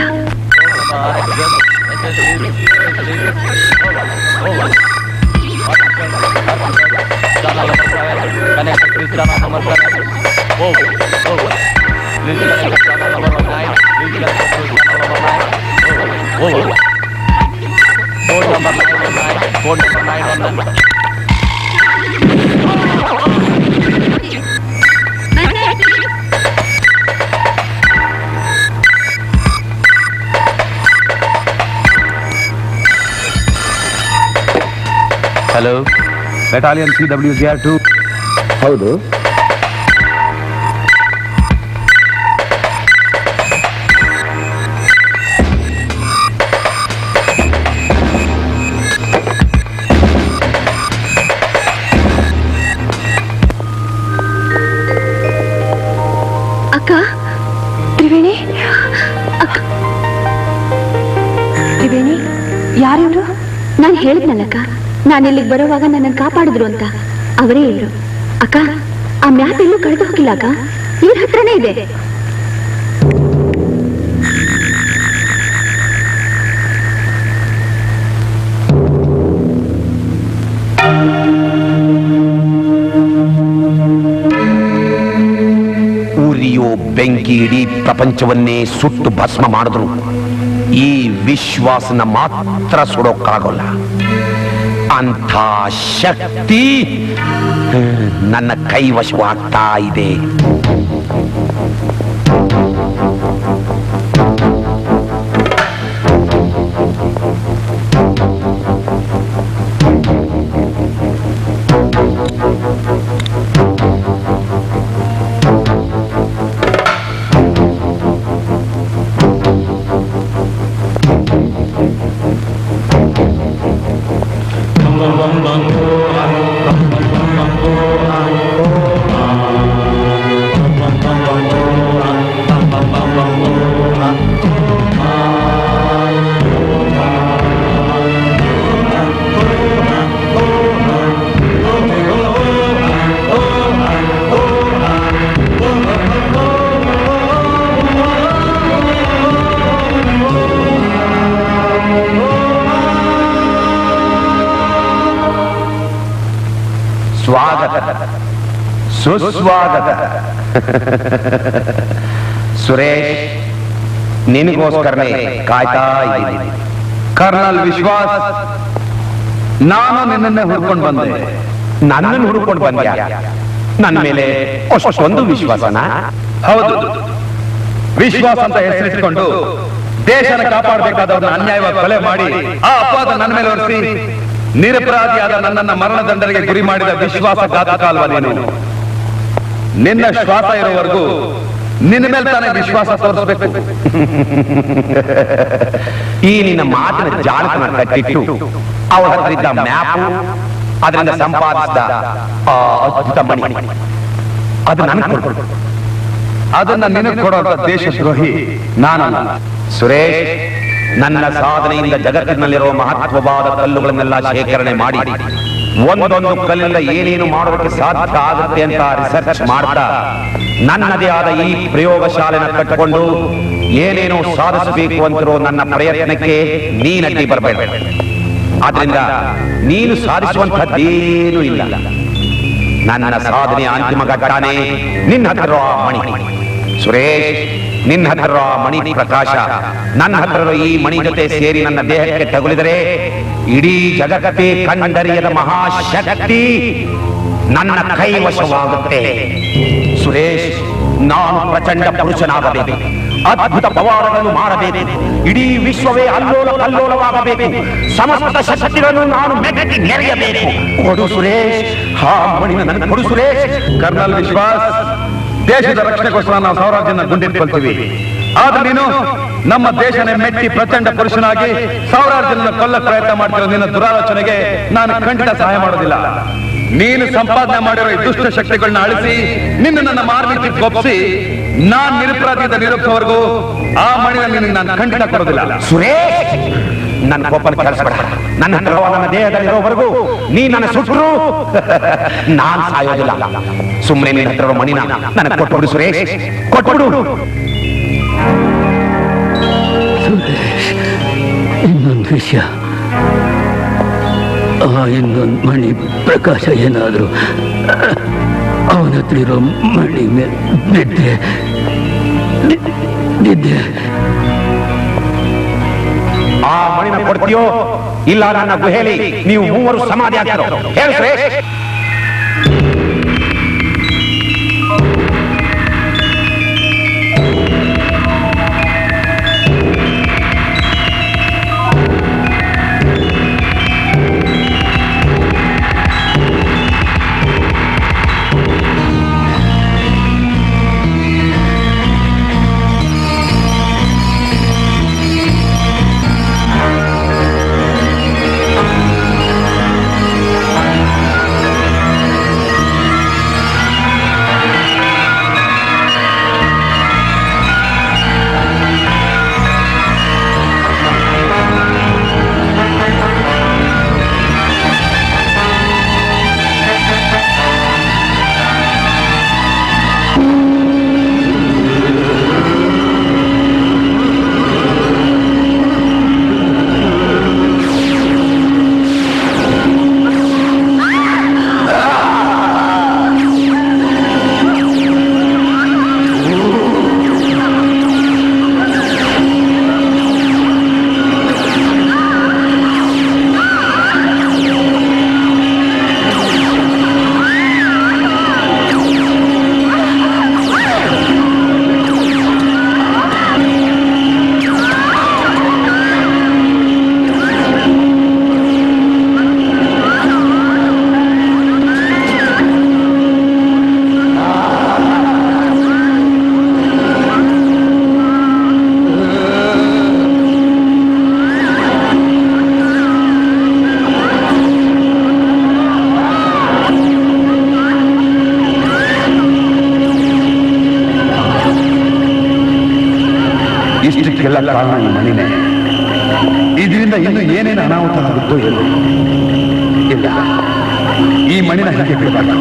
Speaker 3: Hello, battalion CWGR2.
Speaker 5: ಹೌದು.
Speaker 1: ಯಾರಿವ್ರು?
Speaker 10: ನಾನು ಹೇಳಿದ್ನಲ್ಲಕ್ಕ, ನಾನು ಇಲ್ಲಿಗೆ ಬರುವಾಗ ನನ್ನನ್ನು ಕಾಪಾಡಿದ್ರು ಅಂತ. ಅವರೇ ಇದ್ರು. ಅಕ್ಕ, ಆ ಮ್ಯಾಪ್ ಎಲ್ಲೂ ಕಳೆದು ಹೋಗಿಲ್ಲ ಅಕ್ಕ, ಈ ಹತ್ರನೇ ಇದೆ.
Speaker 12: ಉರಿಯೋ ಬೆಂಕಿ ಇಡೀ ಪ್ರಪಂಚವನ್ನೇ ಸುಟ್ಟು ಭಸ್ಮ ಮಾಡಿದ್ರು ಈ ವಿಶ್ವಾಸನ ಮಾತ್ರ ಸುಡೋಕ್ಕಾಗೋಲ್ಲ. ಅಂಥ ಶಕ್ತಿ ನನ್ನ ಕೈವಶವಾಗ್ತಾ ಇದೆ. ಸ್ವಾಗತ, ಸುಸ್ವಾಗತ. ಸುರೇಶ್, ನಿನಗೋಸ್ಕರನೇ ಕಾಯ್ತಾ ಇದ್ದೀನಿ.
Speaker 3: ಕರ್ನಲ್ ವಿಶ್ವಾಸ್, ನಾನು ನಿನ್ನನ್ನೇ ಹುಡ್ಕೊಂಡು ಬಂದೆ.
Speaker 12: ನನ್ನನ್ನು ಹುಡುಕೊಂಡು ಬಂದ್ಯಾ? ನನ್ನ ಮೇಲೆ ಅಷ್ಟೊಂದು ವಿಶ್ವಾಸನ?
Speaker 3: ಹೌದು, ವಿಶ್ವಾಸ ಅಂತ ಹೆಸರಿಸಿಕೊಂಡು ದೇಶನ ಕಾಪಾಡಬೇಕಾದವ್ರನ್ನ ಅನ್ಯಾಯವಾಗಿ ಕೊಲೆ ಮಾಡಿ ಆ ಅಪವಾದ ನನ್ನ ಮೇಲೆ ಹೊರಿಸಿ ನಿರಪರಾಧಿಯಾದ ನನ್ನನ್ನ ಮರಣದಂಡನೆಗೆ ಗುರಿ ಮಾಡಿದ ವಿಶ್ವಾಸಘಾತಕ ಅಲ್ವಾ ನೀನು? ನಿನ್ನ ಶ್ವಾಸ ಇರೋವರೆಗೂ ನಿನ್ನ ಮೇಲೆ ತಾನೇ ವಿಶ್ವಾಸ ತೋರಿಸಬೇಕು.
Speaker 12: ಈ ನಿನ್ನ ಮಾತಿನ ಜಾಣತನ ಕಟ್ಟಿಟ್ಟು ಅವಳ ಹತ್ರ ಇದ್ದ ಮ್ಯಾಪು, ಅದರಿಂದ ಸಂಪಾದಿಸಿದ ಆ ಅದ್ಭುತ ಮಣಿ, ಅದು ನನಗೆ ಕೊಡು.
Speaker 3: ಅದನ್ನ ನಿನಗೆ ಕೊಡುವಂತ ದೇಶದ್ರೋಹಿ ನಾನಲ್ಲ.
Speaker 12: ಸುರೇಶ್, ನನ್ನ ಸಾಧನೆಯಿಂದ ಜಗತ್ತಿನಲ್ಲಿರುವ ಮಹತ್ವವಾದ ಕಲ್ಲುಗಳನ್ನೆಲ್ಲ ಶೇಖರಣೆ ಮಾಡಿ ಒಂದೊಂದು ಕಲ್ಲಿಂದ ಏನೇನು ಮಾಡೋದಕ್ಕೆ ಸಾಧ್ಯ ಆಗುತ್ತೆ ಅಂತ ರಿಸರ್ಚ್ ಮಾಡ್ತಾ ನನ್ನದೇ ಆದ ಈ ಪ್ರಯೋಗಶಾಲೆನ ಕಟ್ಟಿಕೊಂಡು ಏನೇನು ಸಾಧಿಸಬೇಕು ಅಂತಿರೋ ನನ್ನ ಪ್ರಯತ್ನಕ್ಕೆ ನೀನಡ್ಡಿ ಬರಬೇಡ. ಆದ್ರಿಂದ ನೀನು ಸಾಧಿಸುವಂತದ್ದೇನೂ ಇಲ್ಲ. ನನ್ನ ಸಾಧನೆಯ ಅಂತಿಮ ಘಟ್ಟನೇ ನಿನ್ನ ಹತ್ರ ಮಣಿ. ಸುರೇಶ್, ನಿನ್ನ ಹತ್ರ ಮಣಿ ಪ್ರಕಾಶ ನನ್ನ ಹತ್ರ ಈ ಮಣಿ ಜೊತೆ ಸೇರಿ ನನ್ನ ದೇಹಕ್ಕೆ ತಗುಲಿದರೆ ಇಡೀ ಜಗತ್ತೇ ಕಂಡರಿಯದ ಮಹಾಶಕ್ತಿ ನನ್ನ ಕೈವಶವಾಗುತ್ತೆ. ಸುರೇಶ್, ನಾನು ಪ್ರಚಂಡ ಪುರುಷನಾಗಬೇಕು, ಅದ್ಭುತ ಪವಾಡಗಳನ್ನು ಮಾಡಬೇಕು, ಇಡೀ ವಿಶ್ವವೇ ಅಲ್ಲೋಲ ಕಲ್ಲೋಲವಾಗಬೇಕು, ಸಮಸ್ತ ಶಕ್ತಿಗಳನ್ನು ನಾನು ಮೆಟ್ಟಿ ನೆರೆಯಬೇಕು. ಕೊಡು ಸುರೇಶ್, ಹಾ ಮಣಿನ ನನಗೆ ಕೊಡು ಸುರೇಶ್.
Speaker 3: ಕರ್ನಲ್ ವಿಶ್ವಾಸ್, ದೇಶದ ರಕ್ಷಣೆಗೋಸ್ಕರ ನಾವು ಸಾಮ್ರಾಜ್ಯನ ಗುಂಡಿಟ್ಕೊಳ್ತೀವಿ. ಆದ್ರೆ ನೀನು ನಮ್ಮ ದೇಶನೇ ಮೆಟ್ಟಿ ಪ್ರಚಂಡ ಪುರುಷನಾಗಿ ಸಾವಿರಾರು ಜನ ಕೊಲ್ಲಕ್ಕೆ ಪ್ರಯತ್ನ ಮಾಡ್ತಿರೋ ನಿನ್ನ ದುರಾಲೋಚನೆಗೆ ನಾನು ಖಂಡಿತ ಸಹಾಯ ಮಾಡೋದಿಲ್ಲ. ನೀನು ಸಂಪಾದನೆ ಮಾಡಿರೋ ಈ ದುಷ್ಟ ಶಕ್ತಿಗಳನ್ನ ಅಳಿಸಿ ನಿನ್ನ ನನ್ನ ಮಾರ್ಮಿತಿ ಒಪ್ಪಿಸಿ ನಾನ್ ನಿರಪರಾಧಿಯಿಂದ ನಿರೂಪಿಸುವವರೆಗೂ ಆ ಮಣಿಯಲ್ಲಿ ನಿನಗೆ ನಾನು ಖಂಡಿತ ಕೊಡೋದಿಲ್ಲ.
Speaker 12: ಸುರೇಶ್, ನನ್ನ ಕೋಪನ ಕೆಡಿಸಬೇಡ. ನನ್ನ ಹತ್ರ ನನ್ನ ದೇಹದಲ್ಲಿರೋವರೆಗೂ ನೀ ನನ್ನ ಸುಟ್ಟರು ನಾನ್ ಸಾಯೋದಿಲ್ಲ. ಸುಮ್ಮನೆ ನಿನ್ನ ಹತ್ರ ಮಣಿನ ನನಗೆ ಕೊಟ್ಬಿಡು ಸುರೇಶ್, ಕೊಟ್ಬಿಡು.
Speaker 13: ಸುರೇಶ್, ಇನ್ನೊಂದು ವಿಷಯ, ಇನ್ನೊಂದು ಮಣಿ ಪ್ರಕಾಶ ಏನಾದರೂ ಅವನ ಹತ್ರ ಇರೋ ಮಣಿ ಮೇಲೆ ಬಿದ್ದೆ
Speaker 12: ಆ ಮಣಿನ ಕೊಡ್ತೀಯೋ ಇಲ್ಲ ನನ್ನ ಗುಹೆಯಲ್ಲಿ ನೀವು ಮೂವರು ಸಮಾಧಿ ಆಗ್ತಾರೋ ಹೇಳು ಸುರೇಶ್.
Speaker 3: ಇಷ್ಟಕ್ಕೆಲ್ಲ ಕಾರಣ ಈ ಮಣಿನೇ. ಇದರಿಂದ ಇನ್ನು ಏನೇನು ಅನಾಹುತ ಆಗುತ್ತೋ ಇಲ್ಲ. ಇಲ್ಲ, ಈ ಮಣಿನ ಹೀಗೆ ಬಿಡಬಾರ್ದು.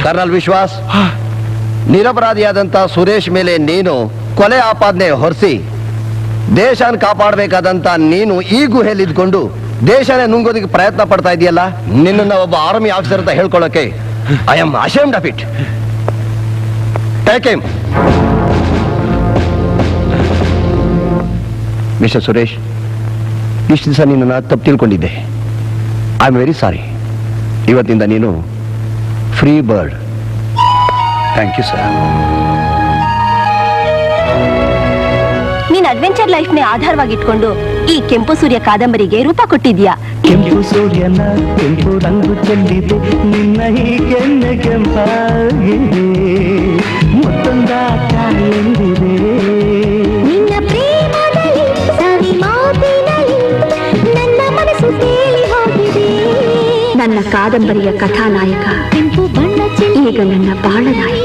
Speaker 5: ಕರ್ನಲ್ ವಿಶ್ವಾಸ್, ನಿರಪರಾಧಿಯಾದಂತ ಸುರೇಶ್ ಮೇಲೆ ನೀನು ಕೊಲೆ ಆಪಾದನೆ ಹೊರಿಸಿ ದೇಶನ ಕಾಪಾಡಬೇಕಾದಂತ ನೀನು ಈ ಗುಹೆಯಲ್ಲಿ ಇದ್ಕೊಂಡು ದೇಶನೇ ನುಂಗೋದಕ್ಕೆ ಪ್ರಯತ್ನ ಪಡ್ತಾ ಇದೆಯಲ್ಲ, ನಿನ್ನ ಒಬ್ಬ ಆರ್ಮಿ ಆಫೀಸರ್ ಅಂತ ಹೇಳ್ಕೊಳ್ಳೋಕೆ I am ashamed of it. Take him. Mister Suresh, ಇಷ್ಟು ದಿವಸ ನಿನ್ನನ್ನು ತಪ್ಪು ತಿಳ್ಕೊಂಡಿದ್ದೆ. I am very sorry. ಇವತ್ತಿಂದ ನೀನು free bird.
Speaker 3: Thank you sir.
Speaker 1: ನೀನ್ ಅಡ್ವೆಂಚರ್ ಲೈಫ್ ನೇ ಆಧಾರವಾಗಿಟ್ಕೊಂಡು ಈ ಕೆಂಪು ಸೂರ್ಯ ಕಾದಂಬರಿಗೆ ರೂಪ ಕೊಟ್ಟಿದ್ಯಾ.
Speaker 7: ಕೆಂಪು ಸೂರ್ಯನ ಕೆಂಪು ರಂಗು ಚೆಲ್ಲಿದೆ, ನಿನ್ನ ಹೀಗೆನ್ನೆ ಕೆಂಪಾಗಿದೆ, ಮತ್ತೊಂದಾಟ ಎಂದಿದೆ.
Speaker 10: ನಿನ್ನ ಪ್ರೇಮದಲ್ಲಿ ಸವಿ ಮಾತಿನಲ್ಲಿ ನನ್ನ ಮನಸ್ಸು ತೇಲಿ ಹೋಗಿದೆ.
Speaker 1: ನನ್ನ ಕಾದಂಬರಿಯ ಕಥಾನಾಯಕ
Speaker 10: ಕೆಂಪು ಬಣ್ಣ
Speaker 1: ಈಗ ನನ್ನ ಬಾಳನಾಯಕ.